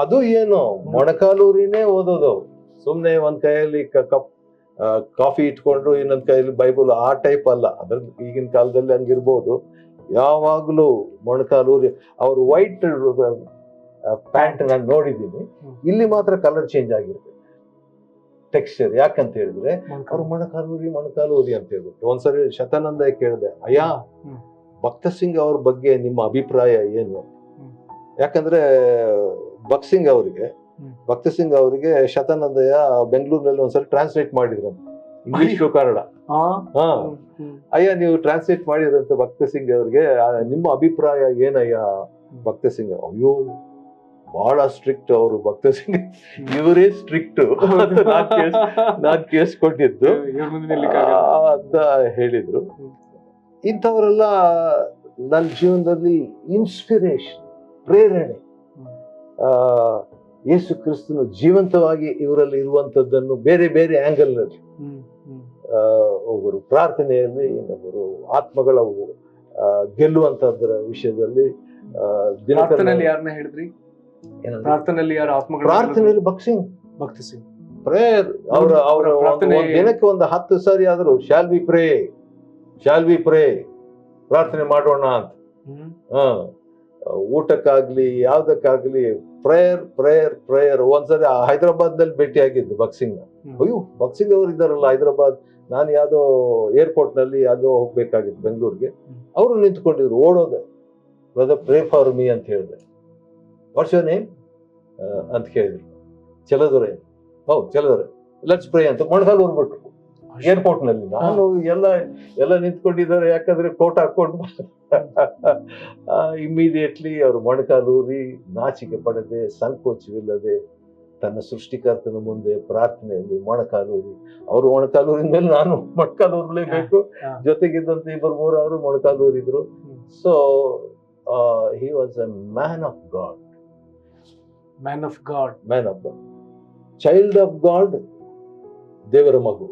ಅದು ಏನು ಮೊಣಕಾಲೂರಿನೇ ಓದೋದು, ಸುಮ್ನೆ ಒಂದ್ ಕೈಯಲ್ಲಿ ಕಪ್ ಕಾಫಿ ಇಟ್ಕೊಂಡು ಇನ್ನೊಂದ್ ಕೈಯಲ್ಲಿ ಬೈಬಲ್, ಆ ಟೈಪ್ ಅಲ್ಲ. ಅದ್ರ ಈಗಿನ ಕಾಲದಲ್ಲಿ ಹಂಗಿರ್ಬೋದು. ಯಾವಾಗ್ಲೂ ಮೊಣಕಾಲೂರಿ. ಅವ್ರು ವೈಟ್ ಪ್ಯಾಂಟ್ ನಾನು ನೋಡಿದ್ದೀನಿ, ಇಲ್ಲಿ ಮಾತ್ರ ಕಲರ್ ಚೇಂಜ್ ಆಗಿರ್ತದೆ ಟೆಕ್ಸ್ಚರ್. ಯಾಕಂತ ಹೇಳಿದ್ರೆ ಅವ್ರು ಮೊಣಕಾಲೂರಿ ಅಂತ ಹೇಳ್ಬಿಟ್ಟು. ಒಂದ್ಸರಿ ಶತಾನಂದ ಕೇಳಿದೆ, ಅಯ್ಯ ಭಕ್ತ ಸಿಂಗ್ ಅವ್ರ ಬಗ್ಗೆ ನಿಮ್ಮ ಅಭಿಪ್ರಾಯ ಏನು? ಯಾಕಂದ್ರೆ ಭಕ್ತ ಸಿಂಗ್ ಅವರಿಗೆ ಶತಾನಂದಯ್ಯ ಬೆಂಗಳೂರಿನಲ್ಲಿ ಒಂದ್ಸರಿ ಟ್ರಾನ್ಸ್ಲೇಟ್ ಮಾಡಿದ್ರಂತ, ಇಂಗ್ಲಿಷ್ ಟು ಕನ್ನಡ. ಅಯ್ಯ ನೀವು ಟ್ರಾನ್ಸ್ಲೇಟ್ ಮಾಡಿದ್ರಂತ ಭಕ್ತ ಸಿಂಗ್ ಅವ್ರಿಗೆ, ನಿಮ್ಮ ಅಭಿಪ್ರಾಯ ಏನಯ್ಯ ಭಕ್ತ ಸಿಂಗ್? ಅಯ್ಯೋ ಬಹಳ ಸ್ಟ್ರಿಕ್ಟ್ ಅವರು ಭಕ್ತ ಸಿಂಗ್, ಇವರೇ ಸ್ಟ್ರಿಕ್ಟ್ ಅಂತ ನಾನ್ ಕೇಳಿಸ್ಕೊಂಡಿದ್ದು ಅಂತ ಹೇಳಿದ್ರು. ಇಂಥವರೆಲ್ಲ ನನ್ನ ಜೀವನದಲ್ಲಿ ಇನ್ಸ್ಪಿರೇಷನ್, ಪ್ರೇರಣೆ. ಯೇಸು ಕ್ರಿಸ್ತನು ಜೀವಂತವಾಗಿ ಇವರಲ್ಲಿ ಇರುವಂತದ್ದನ್ನು ಬೇರೆ ಬೇರೆ ಆಂಗಲ್ ನಲ್ಲಿ, ಒಬ್ಬರು ಪ್ರಾರ್ಥನೆಯಲ್ಲಿ, ಇನ್ನೊಬ್ಬರು ಆತ್ಮಗಳ ಗೆಲ್ಲುವಂತದ್ರ ವಿಷಯದಲ್ಲಿ. ಯಾರನ್ನ ಹೇಳಿದ್ರಿ? ಪ್ರಾರ್ಥನೆಯಲ್ಲಿ ಭಕ್ತ ಸಿಂಗ್ ಪ್ರೇಯರ್. ಅವರ ದಿನಕ್ಕೆ ಒಂದು 10 ಸಾರಿ ಆದ್ರೂ ಶಾಲ್ ವಿ ಪ್ರೇ ಪ್ರಾರ್ಥನೆ ಮಾಡೋಣ ಅಂತ. ಊಟಕ್ಕಾಗ್ಲಿ ಯಾವ್ದಕ್ಕಾಗ್ಲಿ ಪ್ರೇಯರ್. ಒಂದ್ಸರಿ ಹೈದರಾಬಾದ್ ನಲ್ಲಿ ಭೇಟಿ ಆಗಿದ್ದು ಭಕ್ತ ಸಿಂಗ್. ಅಯ್ಯೋ ಭಕ್ತ ಸಿಂಗ್ ಅವ್ರು ಇದ್ದಾರಲ್ಲ ಹೈದರಾಬಾದ್, ನಾನು ಯಾವ್ದೋ ಏರ್ಪೋರ್ಟ್ ನಲ್ಲಿ ಯಾವ್ದೋ ಹೋಗ್ಬೇಕಾಗಿತ್ತು ಬೆಂಗಳೂರಿಗೆ. ಅವರು ನಿಂತ್ಕೊಂಡಿದ್ರು, ಓಡೋದೆ, ಬ್ರದರ್ ಪ್ರೇ ಫಾರ್ ಮೀ ಅಂತ ಹೇಳಿದೆ. ವಾಟ್ಸ್ ಯುವರ್ ನೇಮ್ ಅಂತ ಕೇಳಿದ್ರು. ಚಲದೊರೆ. ಹೌದು ಚಲದೊರೆ, ಲೆಟ್ಸ್ ಪ್ರೇ ಅಂತ ಮೊಣಕಾಲು ಊರ್ಬಿಟ್ರು ಏರ್ಪೋರ್ಟ್ ನಲ್ಲಿ. ನಾನು ಎಲ್ಲ ನಿಂತ್ಕೊಂಡಿದ್ದಾರೆ, ಯಾಕಂದ್ರೆ ಕೋಟ್ ಹಾಕೊಂಡು. ಇಮಿಡಿಯೇಟ್ಲಿ ಅವರು ಮೊಣಕಾಲೂರಿ, ನಾಚಿಕೆ ಪಡದೆ, ಸಂಕೋಚವಿಲ್ಲದೆ ತನ್ನ ಸೃಷ್ಟಿಕರ್ತನ ಮುಂದೆ ಪ್ರಾರ್ಥನೆಯಲ್ಲಿ ಮೊಣಕಾಲೂರಿ. ಅವರು ಮೊಣಕಾಲೂರಿನ ಮೇಲೆ ನಾನು ಮೊಣಕಾಲೂರ್ಲೇಬೇಕು. ಜೊತೆಗಿದ್ದಂತ 2-3 ಅವರು ಮೊಣಕಾಲೂರಿದ್ರು. So he was a man of God. Child of God ದೇವರ ಮಗು,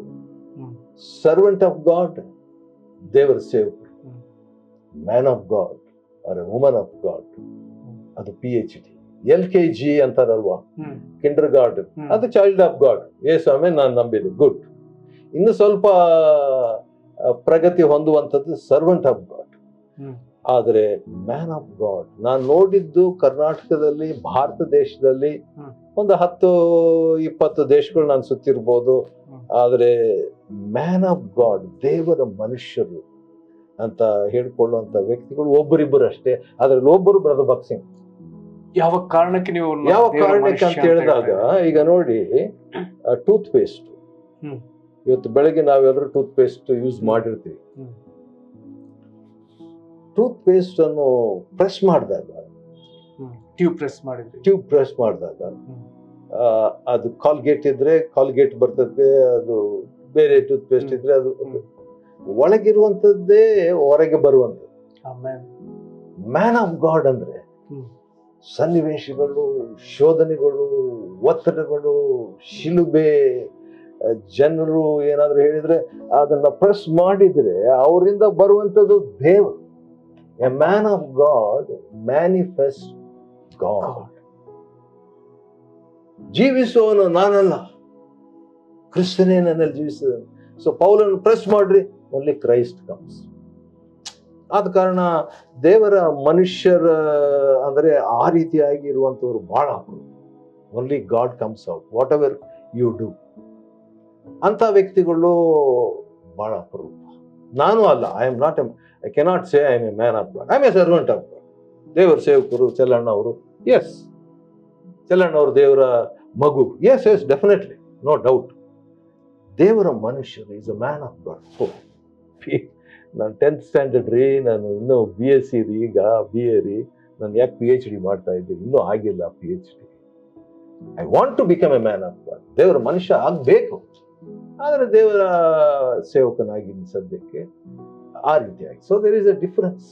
ಸರ್ವೆಂಟ್ ಆಫ್ ಗಾಡ್ ದೇವರ ಸೇವಕರು, man of God or woman of God ಅದು PhD. LKG ಅಂತಾರಲ್ವಾ, ಕಿಂಡರ್ ಗಾರ್ಡನ್, ಅದು ಚೈಲ್ಡ್ ಆಫ್ ಗಾಡ್. ಸ್ವಾಮಿ ನಾನು ನಂಬಿದೆ, ಗುಡ್. ಇನ್ನು ಸ್ವಲ್ಪ ಪ್ರಗತಿ ಹೊಂದುವಂಥದ್ದು ಸರ್ವೆಂಟ್ ಆಫ್ ಗಾಡ್. ಆದರೆ ಮ್ಯಾನ್ ಆಫ್ ಗಾಡ್ ನಾನು ನೋಡಿದ್ದು ಕರ್ನಾಟಕದಲ್ಲಿ, ಭಾರತ ದೇಶದಲ್ಲಿ ಒಂದು 10-20 ದೇಶಗಳು ನಾನು ಸುತ್ತಿರ್ಬೋದು. ಆದರೆ ಮ್ಯಾನ್ ಆಫ್ ಗಾಡ್, ದೇವರ ಮನುಷ್ಯರು ಅಂತ ಹೇಳ್ಕೊಳ್ಳುವಂತ ವ್ಯಕ್ತಿಗಳು ಒಬ್ಬರಿಬ್ಬರು ಅಷ್ಟೇ. ಅದ್ರಲ್ಲಿ ಒಬ್ಬರು ಬ್ರದರ್ ಭಗತ್ ಸಿಂಗ್. ಯಾವ ಕಾರಣಕ್ಕೆ ನೀವು ಯಾವ ಕಾರಣಕ್ಕೆ ಅಂತ ಹೇಳಿದಾಗ, ಈಗ ನೋಡಿ, ಟೂತ್ ಪೇಸ್ಟ್, ಇವತ್ತು ಬೆಳಗ್ಗೆ ನಾವೆಲ್ಲರೂ ಟೂತ್ ಪೇಸ್ಟ್ ಯೂಸ್ ಮಾಡಿರ್ತೀವಿ. ಟೂತ್ ಪೇಸ್ಟ್ ಅನ್ನು ಪ್ರೆಸ್ ಮಾಡಿದಾಗ, ಟ್ಯೂಬ್ ಪ್ರೆಸ್ ಮಾಡಿದಾಗ ಅದು ಕಾಲ್ಗೇಟ್ ಇದ್ರೆ ಕಾಲ್ಗೇಟ್ ಬರ್ತದೆ, ಅದು ಬೇರೆ ಟೂತ್ ಪೇಸ್ಟ್ ಇದ್ರೆ ಅದು ಒಳಗಿರುವಂತದ್ದೇ ಹೊರಗೆ ಬರುವಂಥದ್ದು. ಮ್ಯಾನ್ ಆಫ್ ಗಾಡ್ ಅಂದ್ರೆ ಸನ್ನಿವೇಶಗಳು, ಶೋಧನೆಗಳು, ಒತ್ತಡಗಳು, ಶಿಲುಬೆ, ಜನರು ಏನಾದ್ರು ಹೇಳಿದ್ರೆ ಅದನ್ನ ಪ್ರೆಸ್ ಮಾಡಿದ್ರೆ ಅವರಿಂದ ಬರುವಂಥದ್ದು ದೇವರು. A man of God manifest God. ಜೀವಿಸುವವನು ನಾನಲ್ಲ, ಕ್ರಿಸ್ತನೇ ನನ್ನಲ್ಲಿ ಜೀವಿಸಿದ. ಸೊ ಪೌಲನ್ನು ಪ್ರೆಸ್ ಮಾಡ್ರಿ, ಓನ್ಲಿ ಕ್ರೈಸ್ಟ್ ಕಮ್ಸ್. ಆದ ಕಾರಣ ದೇವರ ಮನುಷ್ಯರ ಅಂದ್ರೆ ಆ ರೀತಿಯಾಗಿ ಇರುವಂತವ್ರು ಬಹಳ ಅಪರೂಪ. Only God comes out whatever you do. ಅಂತ ವ್ಯಕ್ತಿಗಳು ಬಹಳ ಅಪರೂಪ. ನಾನು ಅಲ್ಲ, I cannot say I am a man of God, I am a servant of God. ದೇವರ ಸೇವಕರು ಚೆಲ್ಲಣ್ಣ ಅವರು, ಎಸ್, ಚೆಲ್ಲಣ್ಣ ಅವರು ದೇವರ ಮಗು, yes yes definitely, no doubt. ದೇವರ ಮನುಷ್ಯರು is a man of God. ನಾನು 10th ಸ್ಟ್ಯಾಂಡರ್ಡ್ ರೀ, ನಾನು ಇನ್ನೂ BSc ರೀ, ಈಗ BA ರೀ, ನಾನು ಯಾಕೆ PhD ಮಾಡ್ತಾ ಇದ್ದೀನಿ, ಇನ್ನೂ ಆಗಿಲ್ಲ PhD. I want to become a man of God. ದೇವರ ಮನುಷ್ಯ ಆಗಬೇಕು, ಆದರೆ ದೇವರ ಸೇವಕನಾಗಿ ಸದ್ಯಕ್ಕೆ ಆ ರೀತಿಯಾಗಿ. So there is a difference.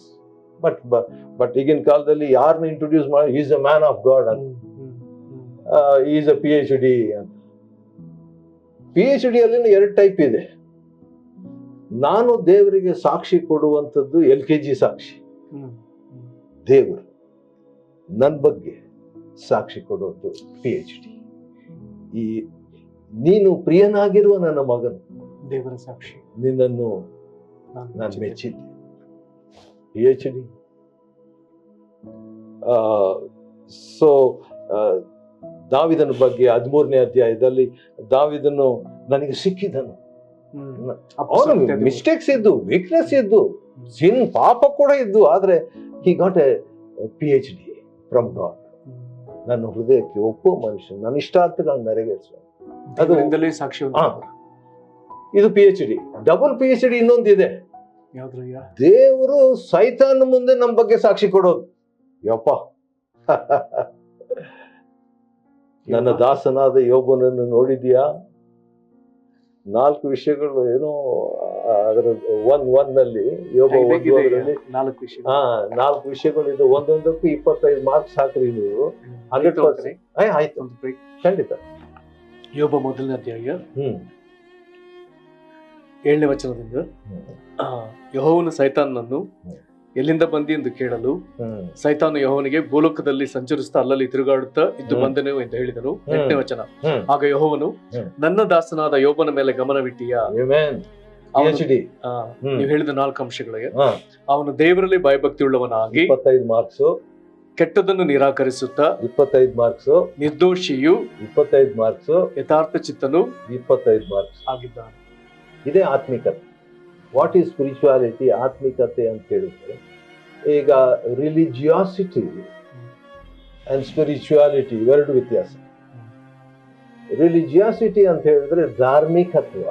But ಈಗಿನ ಕಾಲದಲ್ಲಿ ಯಾರನ್ನ ಇಂಟ್ರೊಡ್ಯೂಸ್ ಮಾಡಿ is a man of God ಅಂತ, ಈಸ್ ಅ PhD ಅಂತ. PhD ಅಲ್ಲಿ 2 ಟೈಪ್ ಇದೆ. ನಾನು ದೇವರಿಗೆ ಸಾಕ್ಷಿ ಕೊಡುವಂಥದ್ದು LKG ಸಾಕ್ಷಿ, ದೇವರು ನನ್ನ ಬಗ್ಗೆ ಸಾಕ್ಷಿ ಕೊಡುವುದು PhD. ಈ ನೀನು ಪ್ರಿಯನಾಗಿರುವ ನನ್ನ ಮಗನು, ದೇವರ ಸಾಕ್ಷಿ, ನಿನ್ನನ್ನು ನಾನು ಮೆಚ್ಚಿದ್ದೆ, PhD. ಸೊ ದಾವಿದನ ಬಗ್ಗೆ 13ನೇ ಅಧ್ಯಾಯದಲ್ಲಿ ದಾವಿದನು ನನಗೆ ಸಿಕ್ಕಿದನು. ಅವನು ಮಿಸ್ಟೇಕ್ಸ್ ಇದ್ದು, ವೀಕ್ನೆಸ್ ಇದ್ದು, ಸಿನ್ ಪಾಪ ಕೂಡ ಇದ್ದು, ಆದ್ರೆ he got A PhD from god. ನನ್ನ ಹೃದಯಕ್ಕೆ ಒಪ್ಪುವ ಮನುಷ್ಯ, ನನ್ನ ಇಷ್ಟಾರ್ಥಗಳನ್ನು ನೆರವೇರಿಸುವ, ಅದು ಸಾಕ್ಷಿ. ಇದು PhD. ಡಬಲ್ PhD ಇನ್ನೊಂದಿದೆ. ದೇವರು ಸೈತಾನ್ ಮುಂದೆ ನಮ್ಮ ಬಗ್ಗೆ ಸಾಕ್ಷಿ ಕೊಡೋದು. ಯಪ್ಪ, ನನ್ನ ದಾಸನಾದ ಯೋಬನನ್ನು ನೋಡಿದ್ಯಾ? 4 ವಿಷಯಗಳು ಏನೋ ಅದರ 1:1 ಯೋಬ 1:1 4 ವಿಷಯಗಳು ಇದು. ಒಂದೊಂದಕ್ಕೂ 25 ಮಾರ್ಕ್ಸ್ ಹಾಕ್ರಿ ನೀವು. 100% ಆಯ್ತು, ಖಂಡಿತ. ಯೋಬ 1ನೇ ಅಧ್ಯಾಯ 7ನೇ ವಚನದಿಂದ, ಯೆಹೋವನು ಸೈತಾನನನ್ನು ಎಲ್ಲಿಂದ ಬಂದಿ ಎಂದು ಕೇಳಲು, ಸೈತಾನು ಯೆಹೋವನಿಗೆ ಭೂಲೋಕದಲ್ಲಿ ಸಂಚರಿಸುತ್ತಾ ಅಲ್ಲಲ್ಲಿ ತಿರುಗಾಡುತ್ತಾ ಇದ್ದು ಬಂದನು ಎಂದು ಹೇಳಿದನು. 8ನೇ ವಚನ, ಆಗ ಯೆಹೋವನು ನನ್ನ ದಾಸನಾದ ಯೋಬನ ಮೇಲೆ ಗಮನವಿಟ್ಟೀಯಾ? ನೀವು ಹೇಳಿದ 4 ಅಂಶಗಳಿಗೆ ಅವನು ದೇವರಲ್ಲಿ ಭಯಭಕ್ತಿ ಉಳ್ಳವನಾಗಿ 25 ಮಾರ್ಕ್ಸ್, ಕೆಟ್ಟದನ್ನು ನಿರಾಕರಿಸುತ್ತಾ 25 ಮಾರ್ಕ್ಸ್, ನಿರ್ದೋಷಿಯು 25 ಮಾರ್ಕ್ಸ್, ಯಥಾರ್ಥ ಚಿತ್ತನು 25 ಮಾರ್ಕ್ಸ್ ಆಗಿದ್ದಾನೆ. ಇದೇ ಆತ್ಮಿಕತೆ. What is spirituality? ಆತ್ಮಿಕತೆ ಅಂತ ಹೇಳಿದ್ರೆ, ಈಗ ರಿಲಿಜಿಯಾಸಿಟಿ ಅಂಡ್ ಸ್ಪಿರಿಚುವಾಲಿಟಿ ಇವೆರಡು ವ್ಯತ್ಯಾಸ. ರಿಲಿಜಿಯಾಸಿಟಿ ಅಂತ ಹೇಳಿದ್ರೆ ಧಾರ್ಮಿಕತ್ವ,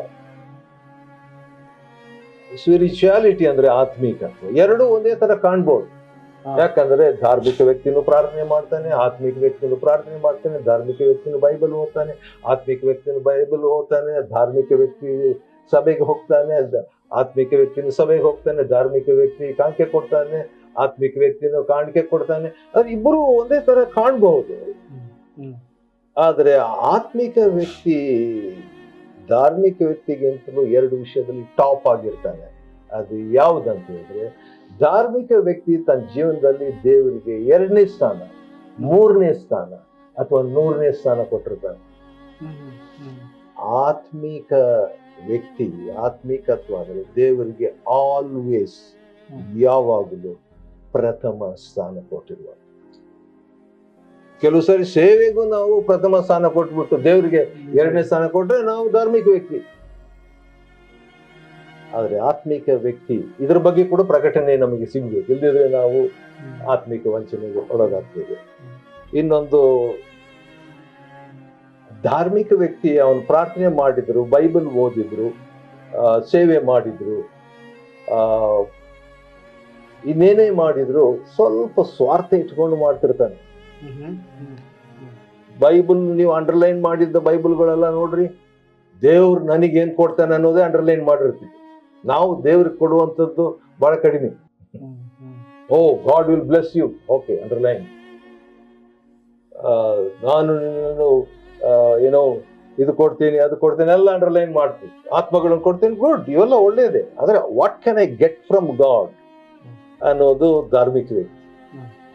ಸ್ಪಿರಿಚುವಾಲಿಟಿ ಅಂದ್ರೆ ಆತ್ಮಿಕತ್ವ. ಎರಡೂ ಒಂದೇ ತರ ಕಾಣ್ಬೋದು. ಯಾಕಂದ್ರೆ ಧಾರ್ಮಿಕ ವ್ಯಕ್ತಿನೂ ಪ್ರಾರ್ಥನೆ ಮಾಡ್ತಾನೆ, ಆತ್ಮಿಕ ವ್ಯಕ್ತಿನೂ ಪ್ರಾರ್ಥನೆ ಮಾಡ್ತಾನೆ, ಧಾರ್ಮಿಕ ವ್ಯಕ್ತಿನೂ ಬೈಬಲ್ ಓದ್ತಾನೆ, ಆತ್ಮಿಕ ವ್ಯಕ್ತಿನೂ ಬೈಬಲ್ ಓದ್ತಾನೆ, ಧಾರ್ಮಿಕ ವ್ಯಕ್ತಿ ಸಭೆಗೆ ಹೋಗ್ತಾನೆ, ಆತ್ಮಿಕ ವ್ಯಕ್ತಿನೂ ಸಭೆಗೆ ಹೋಗ್ತಾನೆ, ಧಾರ್ಮಿಕ ವ್ಯಕ್ತಿ ಕಾಣಿಕೆ ಕೊಡ್ತಾನೆ, ಆತ್ಮಿಕ ವ್ಯಕ್ತಿನೂ ಕಾಣಿಕೆ ಕೊಡ್ತಾನೆ. ಅದು ಇಬ್ಬರು ಒಂದೇ ತರ ಕಾಣ್ಬಹುದು. ಆದರೆ ಆತ್ಮಿಕ ವ್ಯಕ್ತಿ ಧಾರ್ಮಿಕ ವ್ಯಕ್ತಿಗಿಂತಲೂ 2 ವಿಷಯದಲ್ಲಿ ಟಾಪ್ ಆಗಿರ್ತಾನೆ. ಅದು ಯಾವುದಂತ ಹೇಳಿದ್ರೆ, ಧಾರ್ಮಿಕ ವ್ಯಕ್ತಿ ತನ್ನ ಜೀವನದಲ್ಲಿ ದೇವರಿಗೆ 2ನೇ ಸ್ಥಾನ, 3ನೇ ಸ್ಥಾನ ಅಥವಾ 100ನೇ ಸ್ಥಾನ ಕೊಟ್ಟಿರ್ತಾನೆ. ಆತ್ಮಿಕ ವ್ಯಕ್ತಿ, ಆತ್ಮಿಕತ್ವ ಅಂದರೆ ದೇವರಿಗೆ ಆಲ್ವೇಸ್, ಯಾವಾಗಲೂ ಪ್ರಥಮ ಸ್ಥಾನ ಕೊಟ್ಟಿರುವ. ಕೆಲವು ಸರಿ ಸೇವೆಗೂ ನಾವು ಪ್ರಥಮ ಸ್ಥಾನ ಕೊಟ್ಬಿಟ್ಟು ದೇವರಿಗೆ 2ನೇ ಸ್ಥಾನ ಕೊಟ್ರೆ ನಾವು ಧಾರ್ಮಿಕ ವ್ಯಕ್ತಿ. ಆದ್ರೆ ಆತ್ಮಿಕ ವ್ಯಕ್ತಿ, ಇದ್ರ ಬಗ್ಗೆ ಕೂಡ ಪ್ರಕಟಣೆ ನಮಗೆ ಸಿಗ್ಬೇಕು, ಇಲ್ಲದಿದ್ರೆ ನಾವು ಆತ್ಮಿಕ ವಂಚನೆಗೆ ಒಳಗಾಗ್ತೇವೆ. ಇನ್ನೊಂದು, ಧಾರ್ಮಿಕ ವ್ಯಕ್ತಿ ಅವನು ಪ್ರಾರ್ಥನೆ ಮಾಡಿದ್ರು, ಬೈಬಲ್ ಓದಿದ್ರು, ಸೇವೆ ಮಾಡಿದ್ರು, ಇನ್ನೇನೇ ಮಾಡಿದ್ರು ಸ್ವಲ್ಪ ಸ್ವಾರ್ಥ ಇಟ್ಕೊಂಡು ಮಾಡ್ತಿರ್ತಾನೆ. ಬೈಬಲ್ ನೀವು ಅಂಡರ್ಲೈನ್ ಮಾಡಿದ್ದ ಬೈಬಲ್ಗಳೆಲ್ಲ ನೋಡ್ರಿ, ದೇವ್ರು ನನಗೇನ್ ಕೊಡ್ತಾನೆ ಅನ್ನೋದೇ ಅಂಡರ್ಲೈನ್ ಮಾಡಿರ್ತೀವಿ. ನಾವು ದೇವ್ರಿಗೆ ಕೊಡುವಂಥದ್ದು ಬಹಳ ಕಡಿಮೆ. Oh God will bless you, okay underline. ನಾನು ಏನೋ ಇದು ಕೊಡ್ತೀನಿ, ಅದು ಕೊಡ್ತೀನಿ, ಎಲ್ಲ ಅಂಡರ್ಲೈನ್ ಮಾಡ್ತೀನಿ. ಆತ್ಮಗಳನ್ನು ಕೊಡ್ತೀನಿ, ಗುಡ್, ಇವೆಲ್ಲ ಒಳ್ಳೇದೇ. ಆದ್ರೆ what can I get from god ಅನ್ನೋದು ಧಾರ್ಮಿಕ ವ್ಯಕ್ತಿ.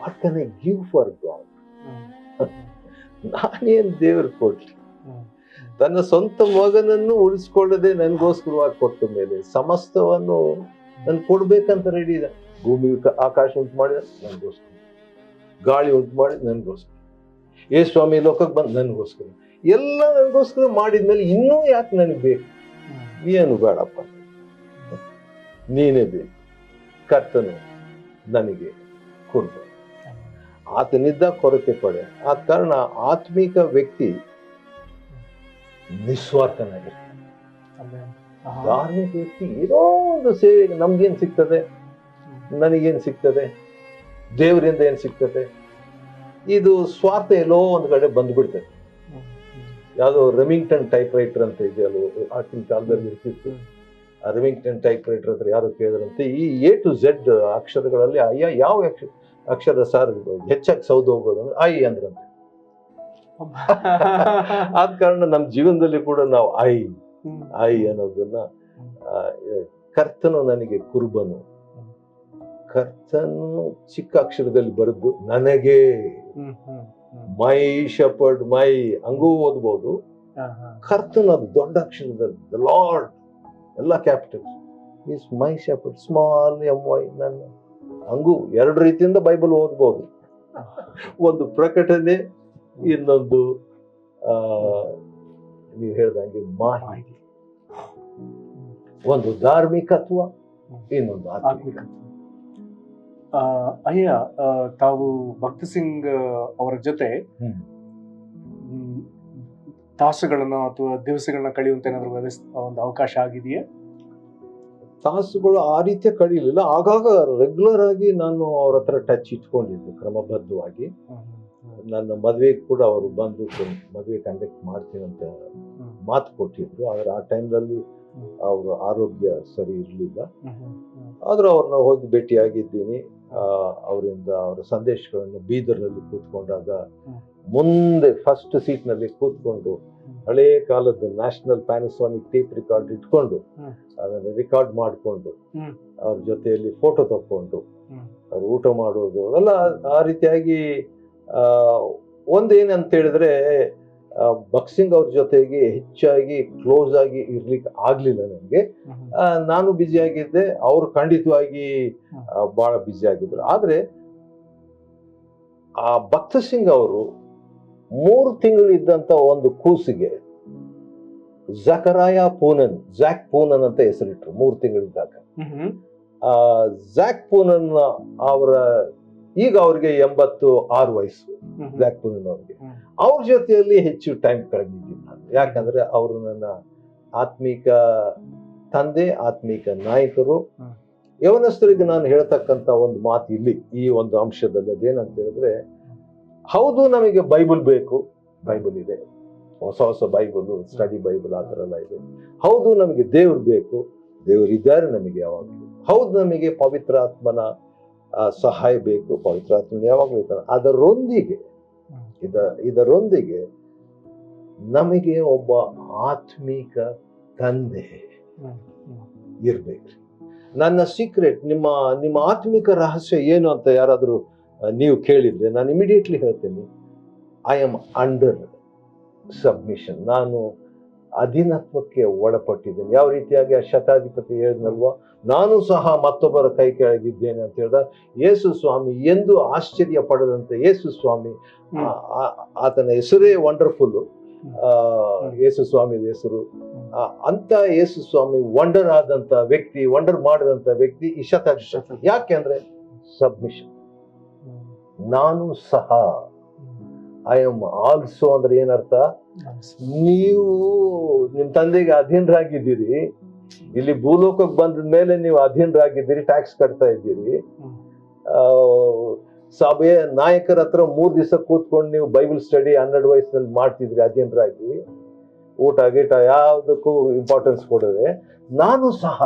What can I give for god? ನಾನೇನ್ ದೇವ್ರ ಕೊಡ್ಲಿ? ತನ್ನ ಸ್ವಂತ ಮಗನನ್ನು ಉಳಿಸ್ಕೊಳ್ಳದೆ ನನಗೋಸ್ಕರವಾಗಿ ಕೊಟ್ಟ ಮೇಲೆ ಸಮಸ್ತವನ್ನು ನನ್ ಕೊಡ್ಬೇಕಂತ ರೆಡಿ ಇದೆ. ಭೂಮಿ ಆಕಾಶ ಉಂಟು ಮಾಡಿದ ನನ್ಗೋಸ್ಕರ, ಗಾಳಿ ಉಂಟು ಮಾಡಿದ ನನ್ಗೋಸ್ಕರ, ಏ ಸ್ವಾಮಿ ಲೋಕಕ್ಕೆ ಬಂದ್ ನನ್ಗೋಸ್ಕರ, ಎಲ್ಲ ನನಗೋಸ್ಕರ ಮಾಡಿದ್ಮೇಲೆ ಇನ್ನೂ ಯಾಕೆ ನನಗೆ ಬೇಕು? ಏನು ಬೇಡಪ್ಪ, ನೀನೇ ಬೇಕು. ಕರ್ತನು ನನಗೆ ಕೊಡ್ಬೇಕು. ಆತನಿದ್ದ ಕೊರತೆ ಪಡೆ. ಆದ ಕಾರಣ ಆತ್ಮಿಕ ವ್ಯಕ್ತಿ ನಿಸ್ವಾರ್ಥನಾಗಿರ್ತಾನೆ. ಧಾರ್ಮಿಕ ವ್ಯಕ್ತಿ ಏನೋ ಒಂದು ಸೇವೆಗೆ ನಮ್ಗೇನ್ ಸಿಗ್ತದೆ, ನನಗೇನ್ ಸಿಗ್ತದೆ, ದೇವರಿಂದ ಏನ್ ಸಿಗ್ತದೆ, ಇದು ಸ್ವಾರ್ಥ ಎಲ್ಲೋ ಒಂದು ಕಡೆ ಬಂದ್ಬಿಡ್ತದೆ. ಯಾವ್ದೋ ರೆಮಿಂಗ್ಟನ್ ಟೈಪ್ ರೈಟರ್ ಅಂತ ಇದೆಯಲ್ಲ, ಆಗಿನ ಕಾಲದಲ್ಲಿ ಇರ್ತಿತ್ತು. ಆ ರೆಮಿಂಗ್ಟನ್ ಟೈಪ್ ರೈಟರ್ ಹತ್ರ ಯಾರು ಕೇಳಿದ್ರಂತೆ, ಈ A to Z ಅಕ್ಷರಗಳಲ್ಲಿ ಯಾವ ಅಕ್ಷರ ಸಾರ್ ಹೆಚ್ಚಾಗಿ ಸೌದು ಹೋಗೋದು ಅಂದ್ರೆ ಐ ಅಂದ್ರಂತೆ. ಆದ ಕಾರಣ ನಮ್ಮ ಜೀವನದಲ್ಲಿ ಕೂಡ ನಾವು ಐ ಅನ್ನೋದನ್ನ, ಕರ್ತನು ನನಗೆ ಕುರ್ಬನು, ಕರ್ತನು ಚಿಕ್ಕ ಅಕ್ಷರದಲ್ಲಿ ಬರೆದು ನನಗೆ, ಮೈ ಶೆಪರ್ಡ್, ಮೈ ಹಂಗೂ ಓದ್ಬೋದು. ಕರ್ತನು ಅದು ದೊಡ್ಡ ಅಕ್ಷರದಲ್ಲಿ, ದ ಲಾರ್ಡ್ ಎಲ್ಲ capital, is my shepherd, small MY, ನನ್ನ ಹಂಗೂ 2 ರೀತಿಯಿಂದ ಬೈಬಲ್ ಓದ್ಬೋದು. ಒಂದು ಪ್ರಕಟಣೆ, ಇನ್ನೊಂದು ನೀವು ಹೇಳ್ದಂಗೆ ಮಾಹಿತಿ. ಒಂದು ಧಾರ್ಮಿಕತ್ವ, ಇನ್ನೊಂದು ಆತ್ಮಿಕತ್ವ. ಅಯ್ಯ, ತಾವು ಭಕ್ತ ಸಿಂಗ್ ಅವರ ಜೊತೆ ತಾಸುಗಳನ್ನ ಅಥವಾ ದಿವಸಗಳನ್ನ ಕಳೆಯುವಂತ ಏನಾದ್ರು ಒಂದು ಅವಕಾಶ ಆಗಿದೆಯಾ? ತಾಸುಗಳು ಆ ರೀತಿಯ ಕಳೀಲಿಲ್ಲ. ಆಗಾಗ ರೆಗ್ಯುಲರ್ ಆಗಿ ನಾನು ಅವ್ರ ಹತ್ರ ಟಚ್ ಇಟ್ಕೊಂಡಿದ್ದೆ ಕ್ರಮಬದ್ಧವಾಗಿ. ನನ್ನ ಮದುವೆಗೆ ಕೂಡ ಅವರು ಬಂದು ಮದುವೆ ಕಂಡಕ್ಟ್ ಮಾಡ್ತೀನಿ ಅಂತ ಮಾತು ಕೊಟ್ಟಿದ್ರು. ಆದ್ರೆ ಆ ಟೈಮ್ನಲ್ಲಿ ಅವ್ರ ಆರೋಗ್ಯ ಸರಿ ಇರಲಿಲ್ಲ. ಆದ್ರೂ ಅವ್ರನ್ನ ಹೋಗಿ ಭೇಟಿಯಾಗಿದ್ದೀನಿ. ಅವರಿಂದ ಅವರ ಸಂದೇಶಗಳನ್ನು ಬೀದರ್ನಲ್ಲಿ ಕೂತ್ಕೊಂಡಾಗ ಮುಂದೆ ಫಸ್ಟ್ ಸೀಟ್ನಲ್ಲಿ ಕೂತ್ಕೊಂಡು ಹಳೇ ಕಾಲದ ನ್ಯಾಷನಲ್ ಪ್ಯಾನಸೋನಿಕ್ ಟೇಪ್ ರಿಕಾರ್ಡ್ ಇಟ್ಕೊಂಡು ಅದನ್ನು ರಿಕಾರ್ಡ್ ಮಾಡಿಕೊಂಡು ಅವ್ರ ಜೊತೆಯಲ್ಲಿ ಫೋಟೋ ತಕ್ಕೊಂಡು ಅವ್ರು ಊಟ ಮಾಡೋದು ಎಲ್ಲ ಆ ರೀತಿಯಾಗಿ. ಒಂದೇನಂತ ಹೇಳಿದ್ರೆ, ಭಕ್ಸಿಂಗ್ ಅವ್ರ ಜೊತೆಗೆ ಹೆಚ್ಚಾಗಿ ಕ್ಲೋಸ್ ಆಗಿ ಇರ್ಲಿಕ್ಕೆ ಆಗ್ಲಿಲ್ಲ ನನಗೆ. ನಾನು ಬ್ಯುಸಿ ಆಗಿದ್ದೆ, ಅವರು ಖಂಡಿತವಾಗಿ ಬಹಳ ಬ್ಯುಸಿ ಆಗಿದ್ರು. ಆದ್ರೆ ಆ ಭಕ್ತ ಸಿಂಗ್ ಅವರು 3 ತಿಂಗಳು ಇದ್ದಂತ ಒಂದು ಕೂಸಿಗೆ ಝಾಕ್ ಪೂನನ್ ಅಂತ ಹೆಸರಿಟ್ರು 3 ತಿಂಗಳಿದ್ದಾಗ. ಝಾಕ್ ಪೂನನ್ ಅವರ ಈಗ ಅವ್ರಿಗೆ 86 ವಯಸ್ಸು. ಝಾಕ್ ಪೂನನ್ ಅವ್ರಿಗೆ ಅವ್ರ ಜೊತೆಯಲ್ಲಿ ಹೆಚ್ಚು ಟೈಮ್ ಕಳೆದಿದ್ದೀನಿ ನಾನು. ಯಾಕಂದ್ರೆ ಅವರು ನನ್ನ ಆತ್ಮಿಕ ತಂದೆ, ಆತ್ಮಿಕ ನಾಯಕರು. ಯವನಸ್ಥರಿಗೆ ನಾನು ಹೇಳ್ತಕ್ಕಂತ ಒಂದು ಮಾತು ಇಲ್ಲಿ ಈ ಒಂದು ಅಂಶದಲ್ಲಿ ಅದೇನಂತ ಹೇಳಿದ್ರೆ, ಹೌದು ನಮಗೆ ಬೈಬಲ್ ಬೇಕು, ಬೈಬಲ್ ಇದೆ, ಹೊಸ ಹೊಸ ಬೈಬಲ್, ಸ್ಟಡಿ ಬೈಬಲ್ ಆ ಥರ ಎಲ್ಲ ಇದೆ. ಹೌದು ನಮಗೆ ದೇವ್ರು ಬೇಕು, ದೇವರು ಇದ್ದಾರೆ ನಮಗೆ ಯಾವಾಗಲೂ. ಹೌದು ನಮಗೆ ಪವಿತ್ರ ಆತ್ಮನ ಸಹಾಯ ಬೇಕು, ಪವಿತ್ರ ಆತ್ಮನ ಯಾವಾಗಲೂ ಇರ್ತಾರೆ. ಇದರೊಂದಿಗೆ ನಮಗೆ ಒಬ್ಬ ಆತ್ಮೀಕ ತಂದೆ ಇರ್ಬೇಕ್ರಿ. ನನ್ನ ಸೀಕ್ರೆಟ್, ನಿಮ್ಮ ಆತ್ಮಿಕ ರಹಸ್ಯ ಏನು ಅಂತ ಯಾರಾದರೂ ನೀವು ಕೇಳಿದ್ರೆ ನಾನು ಇಮಿಡಿಯೇಟ್ಲಿ ಹೇಳ್ತೇನೆ, ಐ ಆಮ್ ಅಂಡರ್ ಸಬ್ಮಿಷನ್. ನಾನು ಅಧೀನತ್ವಕ್ಕೆ ಒಳಪಟ್ಟಿದ್ದೇನೆ. ಯಾವ ರೀತಿಯಾಗಿ ಆ ಶತಾಧಿಪತಿ ಹೇಳಿದ್ನಲ್ವಾ, ನಾನು ಸಹ ಮತ್ತೊಬ್ಬರ ಕೈ ಕೆಳಗಿದ್ದೇನೆ ಅಂತ ಹೇಳಿದ ಯೇಸು ಸ್ವಾಮಿ ಎಂದು ಆಶ್ಚರ್ಯ ಪಡದಂತೆ, ಯೇಸು ಸ್ವಾಮಿ ಆತನ ಹೆಸರೇ ವಂಡರ್ಫುಲ್, ಯೇಸು ಸ್ವಾಮಿ ಹೆಸರು. ಅಂತ ಯೇಸು ಸ್ವಾಮಿ ವಂಡರ್ ಆದಂತ ವ್ಯಕ್ತಿ, ವಂಡರ್ ಮಾಡಿದಂತ ವ್ಯಕ್ತಿ ಈ ಶತಾಧಿಪತಿ. ಯಾಕೆಂದ್ರೆ ಸಬ್ಮಿಷನ್. ನಾನು ಸಹ, ಐ ಆಮ್ ಆಲ್ಸೋ ಅಂದ್ರೆ ಏನರ್ಥ, ನೀವು ನಿಮ್ ತಂದೆಗೆ ಅಧೀನರಾಗಿದ್ದೀರಿ, ಇಲ್ಲಿ ಭೂಲೋಕಕ್ಕೆ ಬಂದ ಮೇಲೆ ನೀವು ಅಧೀನರಾಗಿದ್ದೀರಿ, ಟ್ಯಾಕ್ಸ್ ಕಟ್ತಾ ಇದ್ದೀರಿ. ಸಭೆಯ ನಾಯಕರ ಹತ್ರ 3 ದಿವಸ ಕೂತ್ಕೊಂಡು ನೀವು ಬೈಬಲ್ ಸ್ಟಡಿ 12 ವಯಸ್ಸಿನಲ್ಲಿ ಮಾಡ್ತಿದ್ರಿ ಅಧೀನರಾಗಿ, ಊಟ ಗೀಟ ಯಾವುದಕ್ಕೂ ಇಂಪಾರ್ಟೆನ್ಸ್ ಕೊಡದೆ. ನಾನು ಸಹ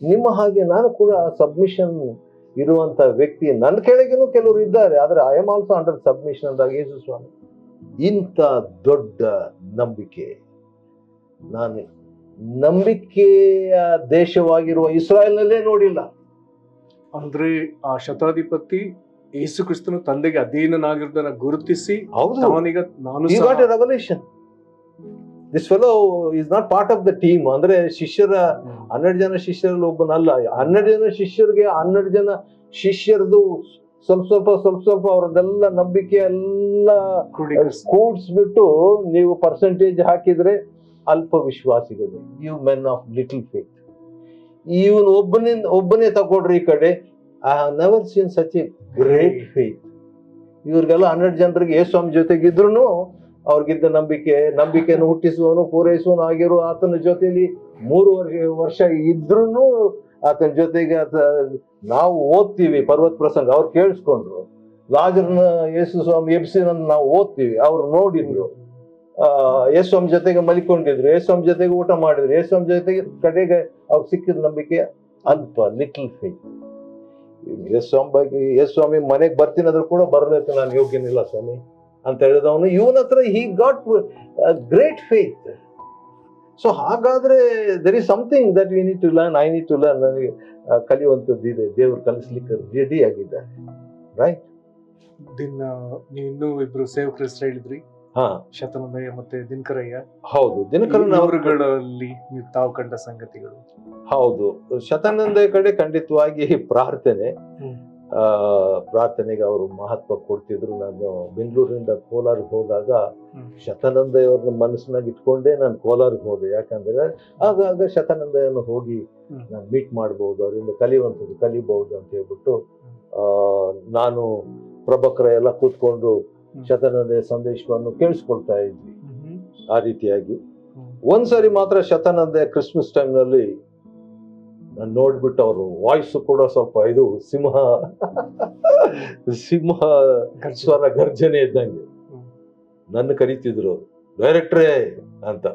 ನಿಮ್ಮ ಹಾಗೆ ನಾನು ಕೂಡ ಸಬ್ಮಿಷನ್ ಇರುವಂತ ವ್ಯಕ್ತಿ. ನನ್ನ ಕೆಳಗೇನು ಕೆಲವರು ಇದ್ದಾರೆ, ಆದ್ರೆ I am also under submission ಅಂದಾಗ ಯೇಸು ಸ್ವಾಮಿ ಇಂಥ ದೊಡ್ಡ ನಂಬಿಕೆ, ನಾನು ನಂಬಿಕೆಯ ದೇಶವಾಗಿರುವ ಇಸ್ರಾಯೇಲ್ನಲ್ಲೇ ನೋಡಿಲ್ಲ. ಅಂದ್ರೆ ಆ ಶತಾಧಿಪತಿ ಯೇಸು ಕ್ರಿಸ್ತನು ತಂದೆಗೆ ಅಧೀನನಾಗಿರೋದನ್ನ ಗುರುತಿಸಿ, ಅವನಿಗೆ ನಾನು revolution, this fellow is not part of the team. ಅಂದ್ರೆ ಶಿಷ್ಯರ 12 ಜನ ಶಿಷ್ಯರಲ್ಲಿ ಒಬ್ಬನಲ್ಲ. 12 ಜನ ಶಿಷ್ಯರಿಗೆ 12 ಜನ ಶಿಷ್ಯರದು ಸ್ವಲ್ಪ ಅವ್ರದ್ದೆಲ್ಲ ನಂಬಿಕೆ ಎಲ್ಲ ಕೂಡ್ಸ್ಬಿಟ್ಟು ನೀವು ಪರ್ಸೆಂಟೇಜ್ ಹಾಕಿದ್ರೆ ಅಲ್ಪ ವಿಶ್ವಾಸಿಗಳು, you men of little faith. ಇವನು ಒಬ್ಬನೇ ತಗೊಳ್ರಿ ಈ ಕಡೆ. I have never seen such a great faith. ಇವ್ರಿಗೆಲ್ಲ 12 ಜನರಿಗೆ ಯೇಸ್ವಾಮಿ ಜೊತೆಗಿದ್ರು ಅವ್ರಿಗಿದ್ದ ನಂಬಿಕೆಯನ್ನು ಹುಟ್ಟಿಸುವವನು ಪೂರೈಸುವನು ಆಗಿರೋ ಆತನ ಜೊತೆಲಿ 3 ವರ್ಷ ಇದ್ರೂ ಆತನ ಜೊತೆಗೆ ನಾವು ಓದ್ತೀವಿ ಪರ್ವತ ಪ್ರಸಂಗ, ಅವ್ರು ಕೇಳಿಸ್ಕೊಂಡ್ರು. ಲಾಜರ್ನ ಯೇಸು ಸ್ವಾಮಿ ಎಬ್ಸಿನ ನಾವು ಓದ್ತೀವಿ, ಅವ್ರು ನೋಡಿದ್ರು. ಯೇಸ್ವಾಮಿ ಜೊತೆಗೆ ಮಲಿಕೊಂಡಿದ್ರು, ಯೇಸ್ವಾಮಿ ಜೊತೆಗೆ ಊಟ ಮಾಡಿದ್ರು, ಯೇಸ್ವಾಮಿ ಜೊತೆಗೆ ಕಡೆಗೆ ಅವ್ರಿಗೆ ಸಿಕ್ಕಿದ ನಂಬಿಕೆ ಅಲ್ಪ, ಲಿಟಲ್ ಫೇತ್. ಯೇಸ್ವಾಮಿ ಮನೆಗೆ ಬರ್ತೀನಾದ್ರೂ ಕೂಡ ಬರ್ಬೇಕು, ನಾನು ಯೋಗ್ಯನಿಲ್ಲ ಸ್ವಾಮಿ ಅಂತ ಹೇಳಿದವನು ಇವನ ಹತ್ರ he got great faith. So ಹಾಗಾದ್ರೆ there is something that we need to learn, I need to learn. ನನಗೆ ಕಲಿಯುವಂಥದ್ದು ಇದೆ, ದೇವರು ಕಲಿಸ್ಲಿಕ್ಕೆ ರೆಡಿ ಆಗಿದ್ದಾರೆ. ರೈಟ್. ಇನ್ನೂ ಇಬ್ರು ಸೇವಕರು ಹೇಳಿದ್ರಿ, ಶತಾನಂದಯ್ಯ ಮತ್ತೆ ದಿನಕರಯ್ಯ. ಹೌದು, ದಿನಕರನ್ ಅವರುಗಳಲ್ಲಿ ತಾವು ಕಂಡ ಸಂಗತಿಗಳು. ಹೌದು, ಶತಾನಂದಯ್ಯ ಕಡೆ ಖಂಡಿತವಾಗಿ ಪ್ರಾರ್ಥನೆಗೆ ಅವರು ಮಹತ್ವ ಕೊಡ್ತಿದ್ರು. ನಾನು ಬೆಂಗಳೂರಿನಿಂದ ಕೋಲಾರ್ಗೆ ಹೋದಾಗ ಶತಾನಂದಯ್ಯ ಅವ್ರನ್ನ ಮನಸ್ಸಿನಾಗ ಇಟ್ಕೊಂಡೇ ನಾನು ಕೋಲಾರ್ಗೆ ಹೋದೆ. ಯಾಕಂದ್ರೆ ಆಗಾಗ ಶತಾನಂದಯ್ಯನ ಹೋಗಿ ನಾನು ಮೀಟ್ ಮಾಡ್ಬೋದು, ಅವರಿಂದ ಕಲಿಯುವಂಥದ್ದು ಕಲಿಬಹುದು ಅಂತ ಹೇಳ್ಬಿಟ್ಟು ನಾನು ಪ್ರಭಕರ ಎಲ್ಲ ಕೂತ್ಕೊಂಡು ಶತಾನಂದಯ್ಯ ಸಂದೇಶವನ್ನು ಕೇಳಿಸ್ಕೊಳ್ತಾ ಇದ್ವಿ. ಆ ರೀತಿಯಾಗಿ ಒಂದ್ಸರಿ ಮಾತ್ರ ಶತಾನಂದಯ್ಯ ಕ್ರಿಸ್ಮಸ್ ಟೈಮ್ನಲ್ಲಿ ನಾನು ನೋಡ್ಬಿಟ್ಟು ಅವರು ವಾಯ್ಸ್ ಕೂಡ ಸ್ವಲ್ಪ ಇದು ಸಿಂಹ ಸ್ವರ ಗರ್ಜನೆ ಇದ್ದಂಗೆ ನನ್ನ ಕರೀತಿದ್ರು, ಡೈರೆಕ್ಟ್ರೇ ಅಂತ.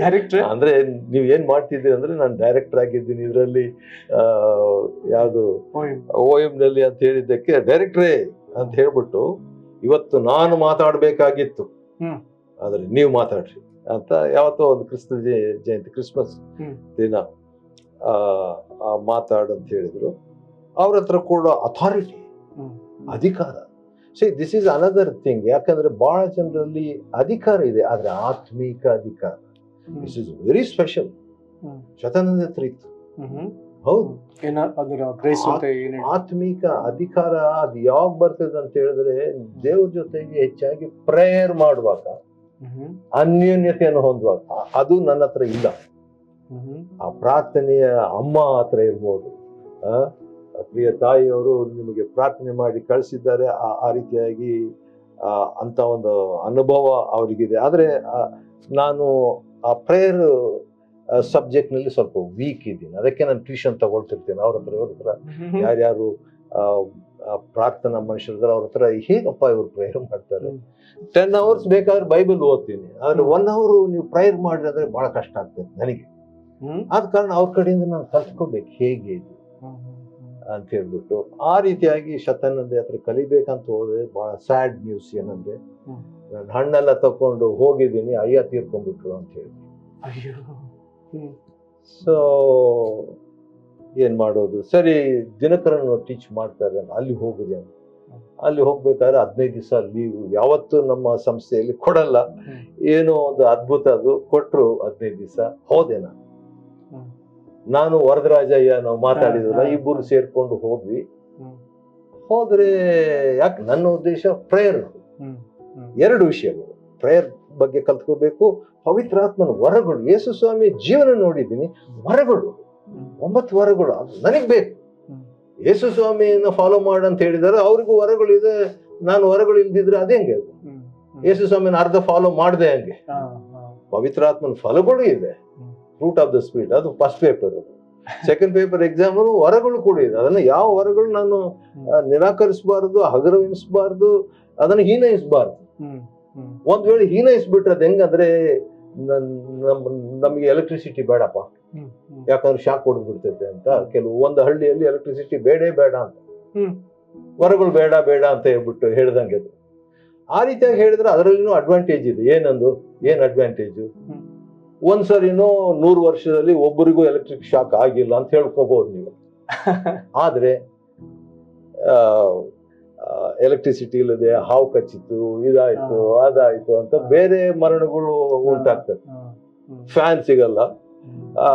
ಡೈರೆಕ್ಟರ್ ಅಂದ್ರೆ ನೀವ್ ಏನ್ ಮಾಡ್ತಿದ್ದೀರಿ ಅಂದ್ರೆ, ನಾನು ಡೈರೆಕ್ಟರ್ ಆಗಿದ್ದೀನಿ ಇದರಲ್ಲಿ ಯಾವ್ದು OM ನಲ್ಲಿ ಅಂತ ಹೇಳಿದ್ದಕ್ಕೆ ಡೈರೆಕ್ಟ್ರೇ ಅಂತ ಹೇಳ್ಬಿಟ್ಟು, ಇವತ್ತು ನಾನು ಮಾತಾಡ್ಬೇಕಾಗಿತ್ತು ಆದ್ರೆ ನೀವು ಮಾತಾಡ್ರಿ ಅಂತ ಯಾವತ್ತೋ ಒಂದು ಕ್ರಿಸ್ತ ಜಯಂತಿ ಕ್ರಿಸ್ಮಸ್ ದಿನ ಮಾತಾಡಂತ ಹೇಳಿದ್ರು. ಅವ್ರ ಹತ್ರ ಕೂಡ ಅಥಾರಿಟಿ, ಅಧಿಕಾರ. This is another thing. ಯಾಕಂದ್ರೆ ಬಹಳ ಜನರಲ್ಲಿ ಅಧಿಕಾರ ಇದೆ, ಆದ್ರೆ ಆತ್ಮೀಕ ಅಧಿಕಾರ this is very special. Shatananda ಹತ್ರ ಇತ್ತು. ಹೌದು, ಆತ್ಮೀಕ ಅಧಿಕಾರ ಅದು ಯಾವಾಗ ಬರ್ತದೆ ಅಂತ ಹೇಳಿದ್ರೆ, ದೇವ್ರ ಜೊತೆಗೆ ಹೆಚ್ಚಾಗಿ ಪ್ರೇಯರ್ ಮಾಡುವಾಗ, ಅನ್ಯೋನ್ಯತೆಯನ್ನು ಹೊಂದುವಾಗ. ಅದು ನನ್ನ ಹತ್ರ ಇಲ್ಲ. ಆ ಪ್ರಾರ್ಥನೆಯ ಅಮ್ಮ ಹತ್ರ ಇರ್ಬೋದು, ಪ್ರಿಯ ತಾಯಿಯವರು ನಿಮಗೆ ಪ್ರಾರ್ಥನೆ ಮಾಡಿ ಕಳಿಸಿದ್ದಾರೆ, ಆ ರೀತಿಯಾಗಿ ಅಂತ ಒಂದು ಅನುಭವ ಅವರಿಗಿದೆ. ಆದ್ರೆ ನಾನು ಆ ಪ್ರೇಯರ್ ಸಬ್ಜೆಕ್ಟ್ ನಲ್ಲಿ ಸ್ವಲ್ಪ ವೀಕ್ ಇದ್ದೀನಿ. ಅದಕ್ಕೆ ನಾನು ಟ್ಯೂಷನ್ ತಗೊಳ್ತಿರ್ತೇನೆ ಅವ್ರ ಹತ್ರ ಯಾರ್ಯಾರು ಪ್ರಾರ್ಥನಾ ಮನುಷ್ಯರಿದ್ದಾರೆ ಅವ್ರ ಹತ್ರ, ಹೇಗಪ್ಪ ಇವ್ರು ಪ್ರೇಯರ್ ಮಾಡ್ತಾರೆ. 10 hours ಬೇಕಾದ್ರೆ ಬೈಬಲ್ ಓದ್ತೀನಿ, ಆದ್ರೆ 1 hour ನೀವು ಪ್ರೇಯರ್ ಮಾಡಿದ್ರೆ ಬಹಳ ಕಷ್ಟ ಆಗ್ತದೆ ನನಗೆ. ಆದ ಕಾರಣ ಅವ್ರ ಕಡೆಯಿಂದ ನಾನು ಕಲ್ತ್ಕೋಬೇಕು ಹೇಗೆ ಇದು ಅಂತ ಹೇಳ್ಬಿಟ್ಟು. ಆ ರೀತಿಯಾಗಿ ಶತಾನಂದ ಹತ್ರ ಕಲಿಬೇಕಂತ ಹೋದ್ರೆ ಬಹಳ ಸ್ಯಾಡ್ ನ್ಯೂಸ್ ಏನಂದ್ರೆ, ನಾನು ಹಣ್ಣೆಲ್ಲ ತಕೊಂಡು ಹೋಗಿದ್ದೀನಿ, ಅಯ್ಯ ತೀರ್ಕೊಂಡ್ಬಿಟ್ರು ಅಂತ ಹೇಳಿ. ಅಯ್ಯೋ. ಸೊ ಏನ್ ಮಾಡೋದು, ಸರಿ ದಿನಕರನ್ನು ಟೀಚ್ ಮಾಡ್ತಾರೆ, ಅಲ್ಲಿ ಹೋಗಿದೆ ಅಂತ. ಅಲ್ಲಿ ಹೋಗ್ಬೇಕಾದ್ರೆ 15 ದಿವಸ ಲೀವ್ ಯಾವತ್ತೂ ನಮ್ಮ ಸಂಸ್ಥೆಯಲ್ಲಿ ಕೊಡಲ್ಲ. ಏನೋ ಒಂದು ಅದ್ಭುತ, ಅದು ಕೊಟ್ರು. 15 ದಿವಸ ಹೋದೆ ನಾನು ವರದರಾಜಯ್ಯ, ನಾವು ಮಾತಾಡಿದ್ರಲ್ಲ, ಇಬ್ಬರು ಸೇರ್ಕೊಂಡು ಹೋದ್ವಿ. ಹೋದ್ರೆ ಯಾಕೆ ನನ್ನ ಉದ್ದೇಶ ಪ್ರೇಯರ್. 2 ವಿಷಯಗಳು, ಪ್ರೇಯರ್ ಬಗ್ಗೆ ಕಲ್ತ್ಕೋಬೇಕು, ಪವಿತ್ರಾತ್ಮನ ವರಗಳು. ಯೇಸು ಸ್ವಾಮಿ ಜೀವನ ನೋಡಿದ್ದೀನಿ, ವರಗಳು 9 ವರಗಳು ನನಗ್ ಬೇಕು. ಯೇಸು ಸ್ವಾಮಿಯನ್ನ ಫಾಲೋ ಮಾಡಂತ ಹೇಳಿದಾರೆ, ಅವ್ರಿಗೂ ವರಗಳು ಇದೆ, ನಾನು ವರಗಳು ಇಲ್ದಿದ್ರೆ ಅದೇ ಹೆಂಗೆ? ಯೇಸು ಸ್ವಾಮಿನ ಅರ್ಧ ಫಾಲೋ ಮಾಡದೆ ಹಂಗೆ. ಪವಿತ್ರಾತ್ಮನ ಫಲಗಳು ಇದೆ, ಫ್ರೂಟ್ ಆಫ್ ದ ಸ್ಪಿರಿಟ್, ಅದು ಫಸ್ಟ್ ಪೇಪರ್. ಅದು ಸೆಕೆಂಡ್ ಪೇಪರ್ ಎಕ್ಸಾಮ್ ವರಗಳು ಕೂಡ ಇದೆ. ಅದನ್ನ ಯಾವ ವರಗಳು ನಾನು ನಿರಾಕರಿಸಬಾರ್ದು, ಹಗರವಿಸಬಾರ್ದು, ಅದನ್ನ ಹೀನೈಸಬಾರ್ದು. ಒಂದ್ ವೇಳೆ ಹೀನೈಸ್ಬಿಟ್ರೆ ಅದ್ ಹೆಂಗಂದ್ರೆ, ನಮ್ಗೆ ಎಲೆಕ್ಟ್ರಿಸಿಟಿ ಬೇಡಪ್ಪ, ಯಾಕಂದ್ರೆ ಶಾಕ್ ಹೊಡೆದ್ಬಿಡ್ತೈತೆ ಅಂತ. ಕೆಲವು ಒಂದು ಹಳ್ಳಿಯಲ್ಲಿ ಎಲೆಕ್ಟ್ರಿಸಿಟಿ ಬೇಡ ಅಂತ, ವರಗಳು ಬೇಡ ಅಂತ ಹೇಳ್ಬಿಟ್ಟು ಹೇಳ್ದಂಗೆ ಅದು. ಆ ರೀತಿಯಾಗಿ ಹೇಳಿದ್ರೆ ಅದರಲ್ಲಿನೂ ಅಡ್ವಾಂಟೇಜ್ ಇದೆ. ಏನ್ ಅಡ್ವಾಂಟೇಜು? ಒಂದ್ಸರಿನೂ 100 ವರ್ಷದಲ್ಲಿ ಒಬ್ಬರಿಗೂ ಎಲೆಕ್ಟ್ರಿಕ್ ಶಾಕ್ ಆಗಿಲ್ಲ ಅಂತ ಹೇಳ್ಕೋಬಹುದು ನೀವು. ಆದ್ರೆ ಎಲೆಕ್ಟ್ರಿಸಿಟಿ ಇಲ್ಲದೆ ಹಾವು ಕಚ್ಚಿತು, ಇದಾಯ್ತು, ಅದಾಯ್ತು ಅಂತ ಬೇರೆ ಮರಣಗಳು ಉಂಟಾಗ್ತದೆ. ಫ್ಯಾನ್ ಸಿಗಲ್ಲ,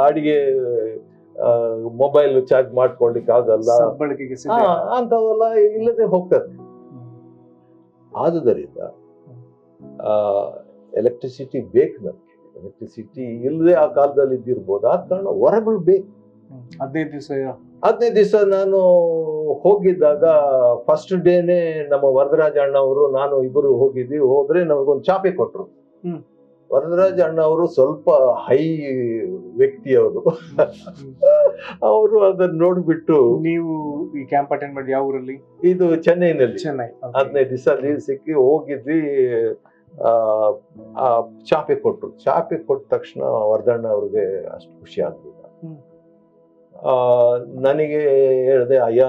ಅಡಿಗೆ ಮೊಬೈಲ್ ಚಾರ್ಜ್ ಮಾಡ್ಕೊಳ್ಲಿಕ್ಕೆ ಆಗಲ್ಲ, ಅಂತವೆಲ್ಲ ಇಲ್ಲದೆ ಹೋಗ್ತದೆ. ಆದುದರಿಂದ ಎಲೆಕ್ಟ್ರಿಸಿಟಿ ಬೇಕು ನಮ್ಗೆ. ಎಲೆಕ್ಟ್ರಿಸಿಟಿ ಇಲ್ಲದೆ ಆ ಕಾಲದಲ್ಲಿ ಇದ್ದಿರ್ಬೋದು, ಆದ ಕಾರಣ ವರಗಳು ಬೇಕು. 15 ದಿವಸ ನಾನು ಹೋಗಿದ್ದಾಗ ಫಸ್ಟ್ ಡೇನೆ ನಮ್ಮ ವರದರಾಜ ಅಣ್ಣ ಅವರು, ನಾನು ಇಬ್ಬರು ಹೋಗಿದ್ವಿ. ಹೋದ್ರೆ ನಮಗೊಂದು ಚಾಪೆ ಕೊಟ್ರು. ವರದರಾಜ ಅಣ್ಣ ಅವರು ಸ್ವಲ್ಪ ಹೈ ವ್ಯಕ್ತಿಯವರು. ಅವರು ಅದನ್ನ ನೋಡ್ಬಿಟ್ಟು, ನೀವು ಈ ಕ್ಯಾಂಪ್ ಅಟೆಂಡ್ ಮಾಡಿ ಯಾವ ಊರಲ್ಲಿ? ಇದು ಚೆನ್ನೈನಲ್ಲಿ. 15 ದಿವಸ ಲೀವ್ ಸಿಕ್ಕಿ ಹೋಗಿದ್ವಿ. ಆ ಚಾಪೆ ಕೊಟ್ರು. ಚಾಪೆ ಕೊಟ್ಟ ತಕ್ಷಣ ವರದಣ್ಣ ಅವ್ರಿಗೆ ಅಷ್ಟು ಖುಷಿ ಆಗ್ಲಿಲ್ಲ. ನನಗೆ ಹೇಳಿದೆ, ಅಯ್ಯ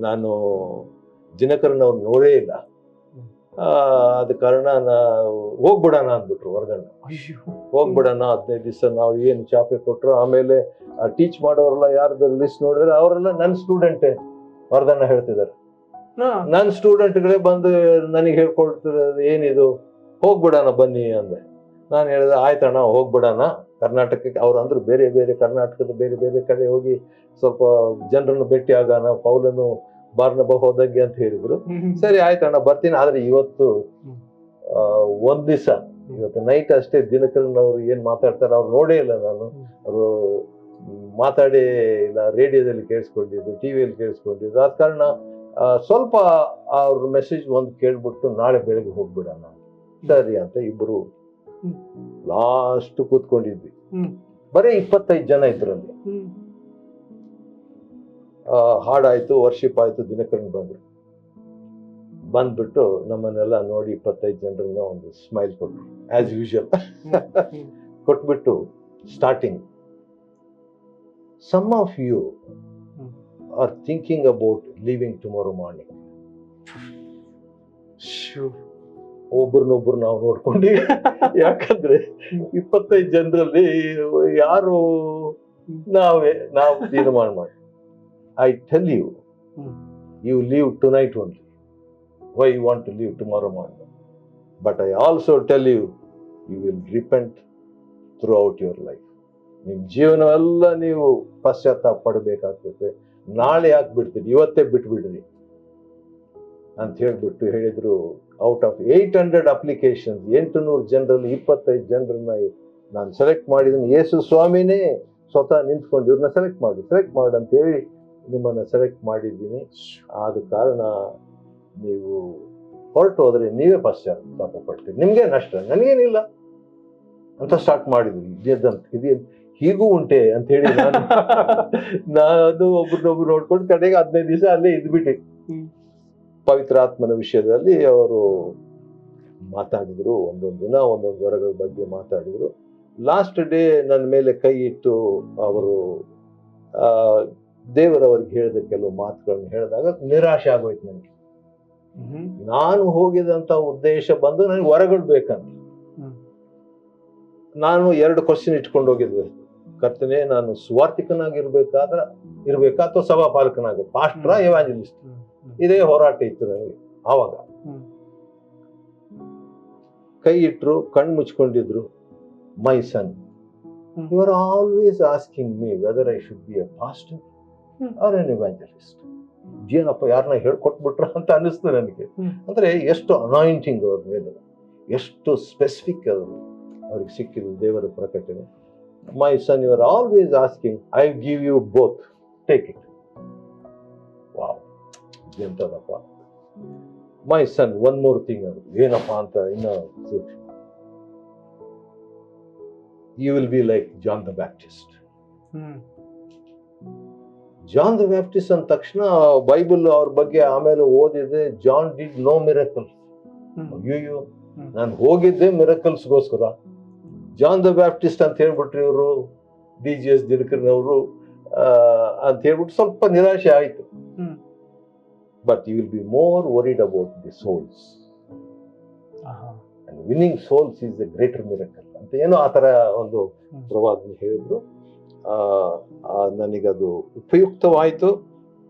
ನಾನು ದಿನಕರನ್ ಅವ್ರು ನೋಡೇ ಇಲ್ಲ, ಅದ ಕಾರಣ ಹೋಗ್ಬಿಡೋಣ ಅಂದ್ಬಿಟ್ರು ವರದಣ್ಣ. ಹೋಗ್ಬಿಡೋಣ, 15 ದಿವಸ ನಾವು ಏನು ಚಾಪೆ ಕೊಟ್ರು. ಆಮೇಲೆ ಟೀಚ್ ಮಾಡೋರೆಲ್ಲ ಯಾರ್ದು ಲಿಸ್ಟ್ ನೋಡಿದ್ರೆ ಅವರೆಲ್ಲ ನನ್ನ ಸ್ಟೂಡೆಂಟೇ. ವರದಣ್ಣ ಹೇಳ್ತಿದ್ದಾರೆ, ನನ್ನ ಸ್ಟೂಡೆಂಟ್ಗಳೇ ಬಂದು ನನಗೆ ಹೇಳ್ಕೊಳ್ತಿರೋದು ಏನಿದು, ಹೋಗ್ಬಿಡೋಣ ಬನ್ನಿ ಅಂದೆ. ನಾನು ಹೇಳಿದೆ, ಆಯ್ತಣ್ಣ ಹೋಗ್ಬಿಡೋಣ. ಕರ್ನಾಟಕಕ್ಕೆ ಅವ್ರು ಅಂದ್ರು, ಬೇರೆ ಬೇರೆ ಕರ್ನಾಟಕದ ಬೇರೆ ಬೇರೆ ಕಡೆ ಹೋಗಿ ಸ್ವಲ್ಪ ಜನರನ್ನು ಭೇಟಿ ಆಗೋಣ, ಪೌಲನು ಬಾರ್ನಬ ಹೋದಂಗೆ ಅಂತ ಹೇಳಿದ್ರು. ಸರಿ ಆಯ್ತಣ್ಣ ಬರ್ತೀನಿ. ಆದ್ರೆ ಇವತ್ತು 1 ದಿವಸ, ಇವತ್ತು ನೈಟ್ ಅಷ್ಟೇ ದಿನಕರನ್ ಅವ್ರು ಏನ್ ಮಾತಾಡ್ತಾರೆ ಅವ್ರು ನೋಡೇ ಇಲ್ಲ ನಾನು. ಅವರು ಮಾತಾಡೇ ಇಲ್ಲ, ರೇಡಿಯೋದಲ್ಲಿ ಕೇಳಿಸ್ಕೊಂಡಿದ್ದು, ಟಿವಿಯಲ್ಲಿ ಕೇಳಿಸ್ಕೊಂಡಿದ್ದು. ಆದ ಕಾರಣ ಸ್ವಲ್ಪ ಅವ್ರ ಮೆಸೇಜ್ ಒಂದು ಕೇಳ್ಬಿಟ್ಟು ನಾಳೆ ಬೆಳಗ್ಗೆ ಹೋಗ್ಬಿಡೋಣ. ಸರಿ ಅಂತ ಇಬ್ರು ಲಾಸ್ಟ್ ಕೂತ್ಕೊಂಡಿದ್ವಿ. ಬರೀ 25 ಜನ ಇದ್ರಲ್ಲಿ. ಹಾಡಾಯ್ತು, ವರ್ಷಿಪ್ ಆಯ್ತು, ದಿನಕರನ್ ಬಂದ್ರು. ಬಂದ್ಬಿಟ್ಟು ನಮ್ಮನ್ನೆಲ್ಲ ನೋಡಿ 25 ಜನರನ್ನ ಒಂದು ಸ್ಮೈಲ್ ಕೊಟ್ರು, ಆಸ್ ಯೂಶುವಲ್. ಕೊಟ್ಬಿಟ್ಟು starting, some of you are thinking about leaving tomorrow morning. ಒಬ್ರನ್ನೊಬ್ರು ನಾವು ನೋಡ್ಕೊಂಡ್ವಿ. ಯಾಕಂದ್ರೆ 25 ಜನರಲ್ಲಿ ಯಾರು ನಾವು ತೀರ್ಮಾನ ಮಾಡಿ, I tell you, you leave tonight only. Why you want to leave tomorrow morning? But I also tell you, you will repent throughout your life. ನಿಮ್ ಜೀವನವೆಲ್ಲ ನೀವು ಪಶ್ಚಾತ್ತಾಪ ಪಡಬೇಕಾಗ್ತದೆ. ನಾಳೆ ಯಾಕೆ ಬಿಡ್ತೀರಿ, ಇವತ್ತೇ ಬಿಟ್ಬಿಡ್ರಿ ಅಂತ ಹೇಳ್ಬಿಟ್ಟು ಹೇಳಿದ್ರು. ಔಟ್ ಆಫ್ 800 ಅಪ್ಲಿಕೇಶನ್ಸ್, 800 ಜನರಲ್ಲಿ 25 ಜನರನ್ನ ನಾನು ಸೆಲೆಕ್ಟ್ ಮಾಡಿದ್ದೀನಿ. ಯೇಸು ಸ್ವಾಮಿನೇ ಸ್ವತಃ ನಿಂತ್ಕೊಂಡು ಇವ್ರನ್ನ ಸೆಲೆಕ್ಟ್ ಮಾಡಿ ಅಂತ ಹೇಳಿ ನಿಮ್ಮನ್ನ ಸೆಲೆಕ್ಟ್ ಮಾಡಿದ್ದೀನಿ. ಆದ ಕಾರಣ ನೀವು ಹೊರಟು ಹೋದ್ರೆ ನೀವೇ ಪಶ್ಚಾತ್ತಾಪ ಪಡ್ತೀರಿ, ನಿಮ್ಗೆ ನಷ್ಟ, ನನಗೇನಿಲ್ಲ ಅಂತ ಸ್ಟಾರ್ಟ್ ಮಾಡಿದ್ವಿ. ಇದು ಹೀಗೂ ಉಂಟೆ ಅಂತ ಹೇಳಿ ನಾನು ಒಬ್ರನ್ನೊಬ್ರು ನೋಡ್ಕೊಂಡು ಕಡೆಗೆ 15 ದಿವಸ ಅಲ್ಲೇ ಇದ್ಬಿಟ್ಟೆ. ಪವಿತ್ರಾತ್ಮನ ವಿಷಯದಲ್ಲಿ ಅವರು ಮಾತಾಡಿದ್ರು. ಒಂದೊಂದು ದಿನ ಒಂದೊಂದು ವರಗಳ ಬಗ್ಗೆ ಮಾತಾಡಿದ್ರು. ಲಾಸ್ಟ್ ಡೇ ನನ್ನ ಮೇಲೆ ಕೈ ಇಟ್ಟು ಅವರು ದೇವರವ್ರಿಗೆ ಹೇಳಿದ ಕೆಲವು ಮಾತುಗಳನ್ನ ಹೇಳಿದಾಗ ನಿರಾಶೆ ಆಗೋಯ್ತು ನನಗೆ. ನಾನು ಹೋಗಿದಂತ ಉದ್ದೇಶ ಬಂದು ನನಗೆ ವರಗಳು ಬೇಕಂತ. ನಾನು 2 ಕ್ವಶನ್ ಇಟ್ಕೊಂಡು ಹೋಗಿದ್ದೆ. ಕರ್ತನೆ, ನಾನು ಸುವಾರ್ತಿಕನಾಗಿರ್ಬೇಕಾ ಅಥವಾ ಸಭಾಪಾಲಕನಾಗ, ಪಾಸ್ಟ್ರಾ ಎವಾಂಜಲಿಸ್ಟ್? ಇದೇ ಹೋರಾಟ ಇತ್ತು ನನಗೆ. ಆವಾಗ ಕೈ ಇಟ್ರು, ಕಣ್ಣು ಮುಚ್ಕೊಂಡಿದ್ರು. My son, you are always asking me whether I should be a pastor or an evangelist. ಏನಪ್ಪ, ಯಾರನ್ನ ಹೇಳ್ಕೊಟ್ಬಿಟ್ರ ಅಂತ ಅನ್ನಿಸ್ತು ನನಗೆ. ಅಂದ್ರೆ ಎಷ್ಟು ಅನಾಯಿಂಟಿಂಗ್ ಅವ್ರ ಮೇಲೆ, ಎಷ್ಟು ಸ್ಪೆಸಿಫಿಕ್ ಅವ್ರಿಗೆ ಸಿಕ್ಕಿದ್ದು ದೇವರ ಪ್ರಕಟಣೆ. My son, you are always asking, I give you both, take it. Wow, ಎಂತದಪ್ಪ. My son, one more thing. ಅದು ಏನಪ್ಪ ಅಂತ ಇನ್ನು, you will be like John the Baptist. John the Baptist ಅಂದ ತಕ್ಷಣ ಬೈಬಲ್ ಅವ್ರ ಬಗ್ಗೆ ಆಮೇಲೆ ಓದಿದೆ. John did no miracles. ಅಯ್ಯೋ, ನಾನು ಹೋಗಿದ್ದೆ ಮಿರಕಲ್ಸ್ಗೋಸ್ಕರ. ಜಾನ್ ದ ಬ್ಯಾಪ್ಟಿಸ್ಟ್ ಅಂತ ಹೇಳ್ಬಿಟ್ರಿ ಇವರು, DGS ದಿನಕರ್ನವರು ಅಂತ ಹೇಳ್ಬಿಟ್ಟು ಸ್ವಲ್ಪ ನಿರಾಶೆ ಆಯ್ತು. But you will be more worried about the souls, and winning souls is a greater miracle ಅಂತ ಏನೋ ಆ ತರ ಒಂದು ಪ್ರವಾದ ಹೇಳಿದ್ರು. ನನಗದು ಉಪಯುಕ್ತವಾಯಿತು.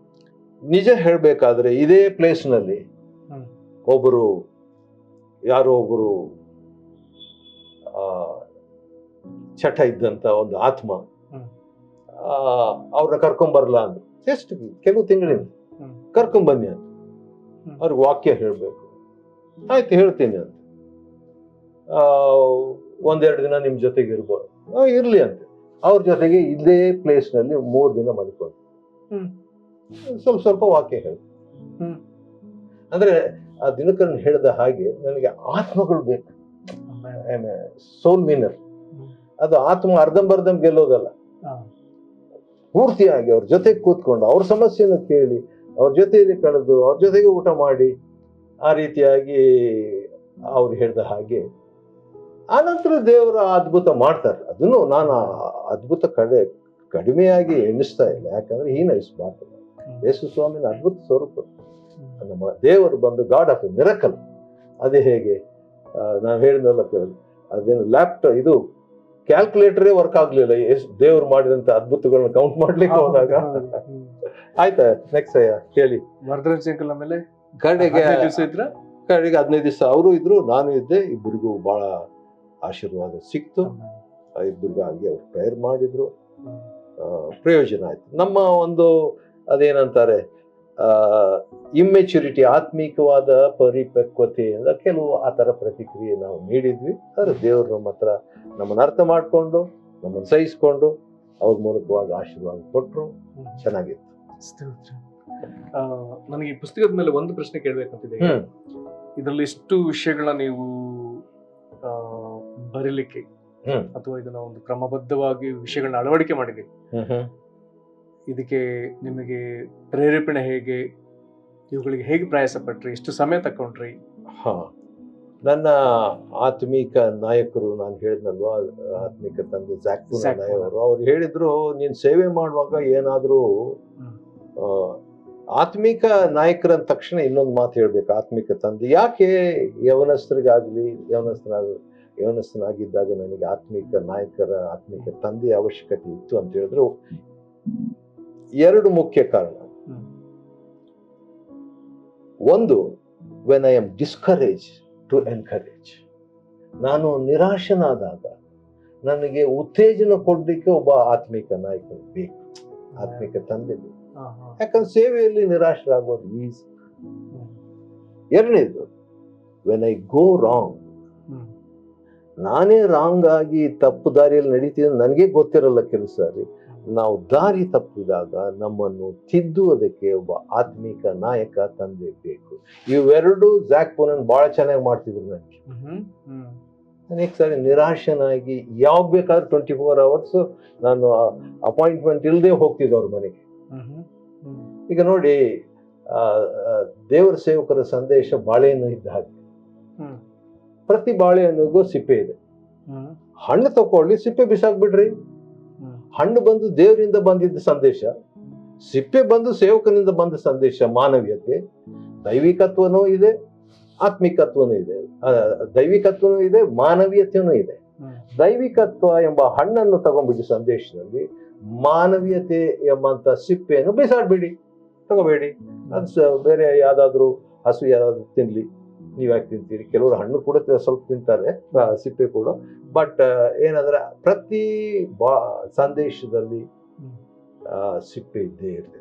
ನಿಜ ಹೇಳ್ಬೇಕಾದ್ರೆ ಇದೇ ಪ್ಲೇಸ್ನಲ್ಲಿ ಯಾರೋ ಒಬ್ಬರು ಚಟ ಇದ್ದಂತ ಒಂದು ಆತ್ಮ ಅವ್ರನ್ನ ಕರ್ಕೊಂಬರ್ಲ ಅಂದ್ರು. ಜಸ್ಟ್ ಕೆಲವು ತಿಂಗಳಿಂದ ಕರ್ಕೊಂಬನ್ನಿ ಅಂತ. ಅವ್ರಿಗೆ ವಾಕ್ಯ ಹೇಳ್ಬೇಕು. ಆಯ್ತು, ಹೇಳ್ತೀನಿ ಅಂತ. 1-2 ದಿನ ನಿಮ್ ಜೊತೆಗೆ ಇರ್ಬೋದು, ಇರ್ಲಿ ಅಂತ. ಅವ್ರ ಜೊತೆಗೆ ಇದೇ ಪ್ಲೇಸ್ ನಲ್ಲಿ 3 ದಿನ ಮಲ್ಕೊಂಡು ಸ್ವಲ್ಪ ವಾಕ್ಯ ಹೇಳಿ. ಅಂದ್ರೆ ಆ ದಿನಕರನ್ ಹೇಳಿದ ಹಾಗೆ ನನಗೆ ಆತ್ಮಗಳು ಬೇಕು. ಸೋಲ್ ವಿನ್ನರ್. ಅದು ಆತ್ಮ ಅರ್ಧಂಬರ್ಧಂ ಗೆಲ್ಲೋದಲ್ಲ, ಪೂರ್ತಿಯಾಗಿ ಅವ್ರ ಜೊತೆಗೆ ಕೂತ್ಕೊಂಡು ಅವ್ರ ಸಮಸ್ಯೆನ ಕೇಳಿ ಅವ್ರ ಜೊತೆಯಲ್ಲಿ ಕಳೆದು ಅವ್ರ ಜೊತೆಗೆ ಊಟ ಮಾಡಿ ಆ ರೀತಿಯಾಗಿ ಅವ್ರು ಹೇಳಿದ ಹಾಗೆ ಆನಂತರ ದೇವರ ಅದ್ಭುತ ಮಾಡ್ತಾರೆ. ಅದನ್ನು ನಾನು ಅದ್ಭುತ ಕಡಿಮೆಯಾಗಿ ಎಣಿಸ್ತಾ ಇಲ್ಲ, ಯಾಕಂದ್ರೆ ಹೀನೈಸಬಾರ್ದು. ಯೇಸು ಸ್ವಾಮಿನ ಅದ್ಭುತ ಸ್ವರೂಪ ನಮ್ಮ ದೇವರು ಬಂದು ಗಾಡ್ ಆಫ್ ಎ ಮಿರಕಲ್. ಅದೇ ಹೇಗೆ ನಾವು ಹೇಳಿದ್ನಲ್ಲ, ಅದೇನು ಲ್ಯಾಪ್ಟಾಪ್ ಇದು ಕ್ಯಾಲ್ಕುಲೇಟರೇ ವರ್ಕ್ ಆಗ್ಲಿಲ್ಲ ದೇವ್ರು ಮಾಡಿದಂತ ಅದ್ಭುತಗಳನ್ನ ಕೌಂಟ್ ಮಾಡ್ಲಿಕ್ಕೆ ಹೋದಾಗ. ಆಯ್ತಾ, ನೆಕ್ಸ್ಟ್ ಕೇಳಿ. ಆಮೇಲೆ ಕಡೆಗೆ 15 ದಿವಸ ಅವರು ಇದ್ರು, ನಾನು ಇದ್ದೆ. ಇಬ್ಬರಿಗೂ ಬಹಳ ಆಶೀರ್ವಾದ ಸಿಕ್ತು. ಇಬ್ಬರಿಗಾಗಿ ಅವ್ರು ಪ್ರೇಯರ್ ಮಾಡಿದ್ರು, ಪ್ರಯೋಜನ ಆಯ್ತು. ನಮ್ಮ ಒಂದು ಅದೇನಂತಾರೆ ಇಮ್ಮೆಚುರಿಟಿ, ಆತ್ಮೀಕವಾದ ಪರಿಪಕ್ವತೆಯಿಂದ ಕೆಲವು ಆ ತರ ಪ್ರತಿಕ್ರಿಯೆ ನಾವು ನೀಡಿದ್ವಿ. ಆದ್ರೆ ದೇವರು ನಮ್ಮ ಹತ್ರ ನಮ್ಮನ್ನ ಅರ್ಥ ಮಾಡ್ಕೊಂಡು ನಮ್ಮನ್ನು ಸಹಿಸ್ಕೊಂಡು ಅವ್ರ ಮೂಲಕವಾಗಿ ಆಶೀರ್ವಾದ ಕೊಟ್ರು. ಚೆನ್ನಾಗಿತ್ತು. ನನಗೆ ಈ ಪುಸ್ತಕದ ಮೇಲೆ ಒಂದು ಪ್ರಶ್ನೆ ಕೇಳ್ಬೇಕಂತಿದೆ. ಇದರಲ್ಲಿ ಎಷ್ಟು ವಿಷಯಗಳನ್ನ ನೀವು ಬರೀಲಿಕ್ಕೆ ಅಥವಾ ಇದನ್ನ ಒಂದು ಕ್ರಮಬದ್ಧವಾಗಿ ವಿಷಯಗಳನ್ನ ಅಳವಡಿಕೆ ಮಾಡಿದೆ, ಇದಕ್ಕೆ ನಿಮಗೆ ಪ್ರೇರೇಪಣೆ ಹೇಗೆ? ಇವುಗಳಿಗೆ ಹೇಗೆ ಪ್ರಯಾಸ ಪಟ್ರಿ? ಎಷ್ಟು ಸಮಯ ತಕೊಂಡ್ರಿ? ನನ್ನ ಆತ್ಮೀಕ ನಾಯಕರು, ನಾನು ಹೇಳಿದ್ನಲ್ವಾ, ಆತ್ಮಿಕ ತಂದೆ ಜಾಕ್ಪುನ ನಾಯಕರು, ಅವ್ರು ಹೇಳಿದ್ರು, ನೀನ್ ಸೇವೆ ಮಾಡುವಾಗ ಏನಾದ್ರೂ ಆತ್ಮಿಕ ನಾಯಕರಂದ ತಕ್ಷಣ ಇನ್ನೊಂದು ಮಾತು ಹೇಳ್ಬೇಕು. ಆತ್ಮಿಕ ತಂದೆ ಯಾಕೆ ಯವನಸ್ಥರಿಗಾಗ್ಲಿ, ಯವನಸ್ಥನಾಗಿದ್ದಾಗ ನನಗೆ ಆತ್ಮಿಕ ನಾಯಕರ, ಆತ್ಮಿಕ ತಂದೆಯ ಅವಶ್ಯಕತೆ ಇತ್ತು ಅಂತ ಹೇಳಿದ್ರು 2 ಮುಖ್ಯ ಕಾರಣ. ಒಂದು, when I am discourage to encourage. ನಾನು ನಿರಾಶನಾದಾಗ ನನಗೆ ಉತ್ತೇಜನ ಕೊಡ್ಲಿಕ್ಕೆ ಒಬ್ಬ ಆತ್ಮಿಕ ನಾಯಕರು ಬೇಕು, ಆತ್ಮಿಕ ತಂದೆ ಬೇಕು. ಯಾಕಂದ್ರೆ ಸೇವೆಯಲ್ಲಿ ನಿರಾಶರಾಗೋದು ಈಸಿ. 2ನೇದು, ವೆನ್ ಐ ಗೋ ರಾಂಗ್, ನಾನೇ ರಾಂಗ್ ಆಗಿ ತಪ್ಪು ದಾರಿಯಲ್ಲಿ ನಡೀತೀನಿ, ನನಗೆ ಗೊತ್ತಿರಲ್ಲ. ಕೆಲಸ ನಾವು ದಾರಿ ತಪ್ಪಿದಾಗ ನಮ್ಮನ್ನು ತಿದ್ದುವುದಕ್ಕೆ ಒಬ್ಬ ಆತ್ಮಿಕ ನಾಯಕ ತಂದೆ ಬೇಕು. ಇವೆರಡು ಜಾಕ್ಪುನನ್ ಬಹಳ ಚೆನ್ನಾಗಿ ಮಾಡ್ತಿದ್ರು. ನನಗೆ ಅನೇಕ ಸಾರಿ ನಿರಾಶನಾಗಿ ಯಾವಾಗ ಬೇಕಾದ್ರೆ 24 hours ನಾನು ಅಪಾಯಿಂಟ್ಮೆಂಟ್ ಇಲ್ಲದೆ ಹೋಗ್ತಿದ್ದೆ ಅವ್ರ ಮನೆಗೆ. ಈಗ ನೋಡಿ, ದೇವರ ಸೇವಕರ ಸಂದೇಶ ಬಾಳೆಹಣ್ಣು ಇದ್ದ ಹಾಗೆ. ಪ್ರತಿ ಬಾಳೆಹಣ್ಣಿಗೂ ಸಿಪ್ಪೆ ಇದೆ. ಹಣ್ಣು ತಕೊಳ್ಳಿ, ಸಿಪ್ಪೆ ಬಿಸಾಕ್ಬಿಡ್ರಿ. ಹಣ್ಣು ಬಂದು ದೇವರಿಂದ ಬಂದಿದ್ದ ಸಂದೇಶ, ಸಿಪ್ಪೆ ಬಂದು ಸೇವಕನಿಂದ ಬಂದ ಸಂದೇಶ, ಮಾನವೀಯತೆ. ದೈವಿಕತ್ವನೂ ಇದೆ, ಆತ್ಮಿಕತ್ವನೂ ಇದೆ, ದೈವಿಕತ್ವನೂ ಇದೆ, ಮಾನವೀಯತೆಯೂ ಇದೆ. ದೈವಿಕತ್ವ ಎಂಬ ಹಣ್ಣನ್ನು ತಗೊಂಡ್ಬಿಟ್ಟು ಸಂದೇಶದಲ್ಲಿ ಮಾನವೀಯತೆ ಎಂಬಂತ ಸಿಪ್ಪೆಯನ್ನು ಬಿಸಾಡ್ಬಿಡಿ, ತಗೋಬೇಡಿ. ಅದು ಬೇರೆ ಯಾವ್ದಾದ್ರು ಹಸು ಯಾವ್ದಾದ್ರು ತಿನ್ಲಿ, ನೀವ್ ಯಾಕೆ ತಿಂತೀರಿ? ಕೆಲವರು ಹಣ್ಣು ಕೂಡ ಸ್ವಲ್ಪ ತಿಂತಾರೆ, ಸಿಪ್ಪೆ ಕೂಡ. ಬಟ್ ಏನಂದ್ರೆ ಪ್ರತಿ ಸಂದೇಶದಲ್ಲಿ ಸಿಪ್ಪೆ ಇದ್ದೇ ಇರ್ತದೆ.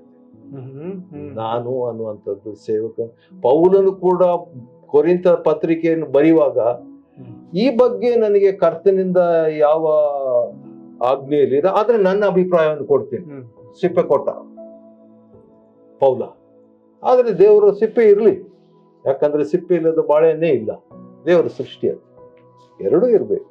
ನಾನು ಅನ್ನುವಂಥದ್ದು ಸೇವಕ ಪೌಲನು ಕೂಡ ಕೊರಿಂಥ ಪತ್ರಿಕೆಯನ್ನು ಬರೆಯುವಾಗ ಈ ಬಗ್ಗೆ ನನಗೆ ಕರ್ತನಿಂದ ಯಾವ ಆಜ್ಞೆಯಲ್ಲಿ ಇದೆ, ಆದ್ರೆ ನನ್ನ ಅಭಿಪ್ರಾಯವನ್ನು ಕೊಡ್ತೀನಿ. ಸಿಪ್ಪೆ ಕೊಟ್ಟ ಪೌಲ. ಆದ್ರೆ ದೇವರು ಸಿಪ್ಪೆ ಇರ್ಲಿ, ಯಾಕಂದ್ರೆ ಸಿಪ್ಪೆ ಇಲ್ಲದ ಬಾಳೆನೇ ಇಲ್ಲ. ದೇವರ ಸೃಷ್ಟಿ ಅದು, ಎರಡೂ ಇರ್ಬೇಕು.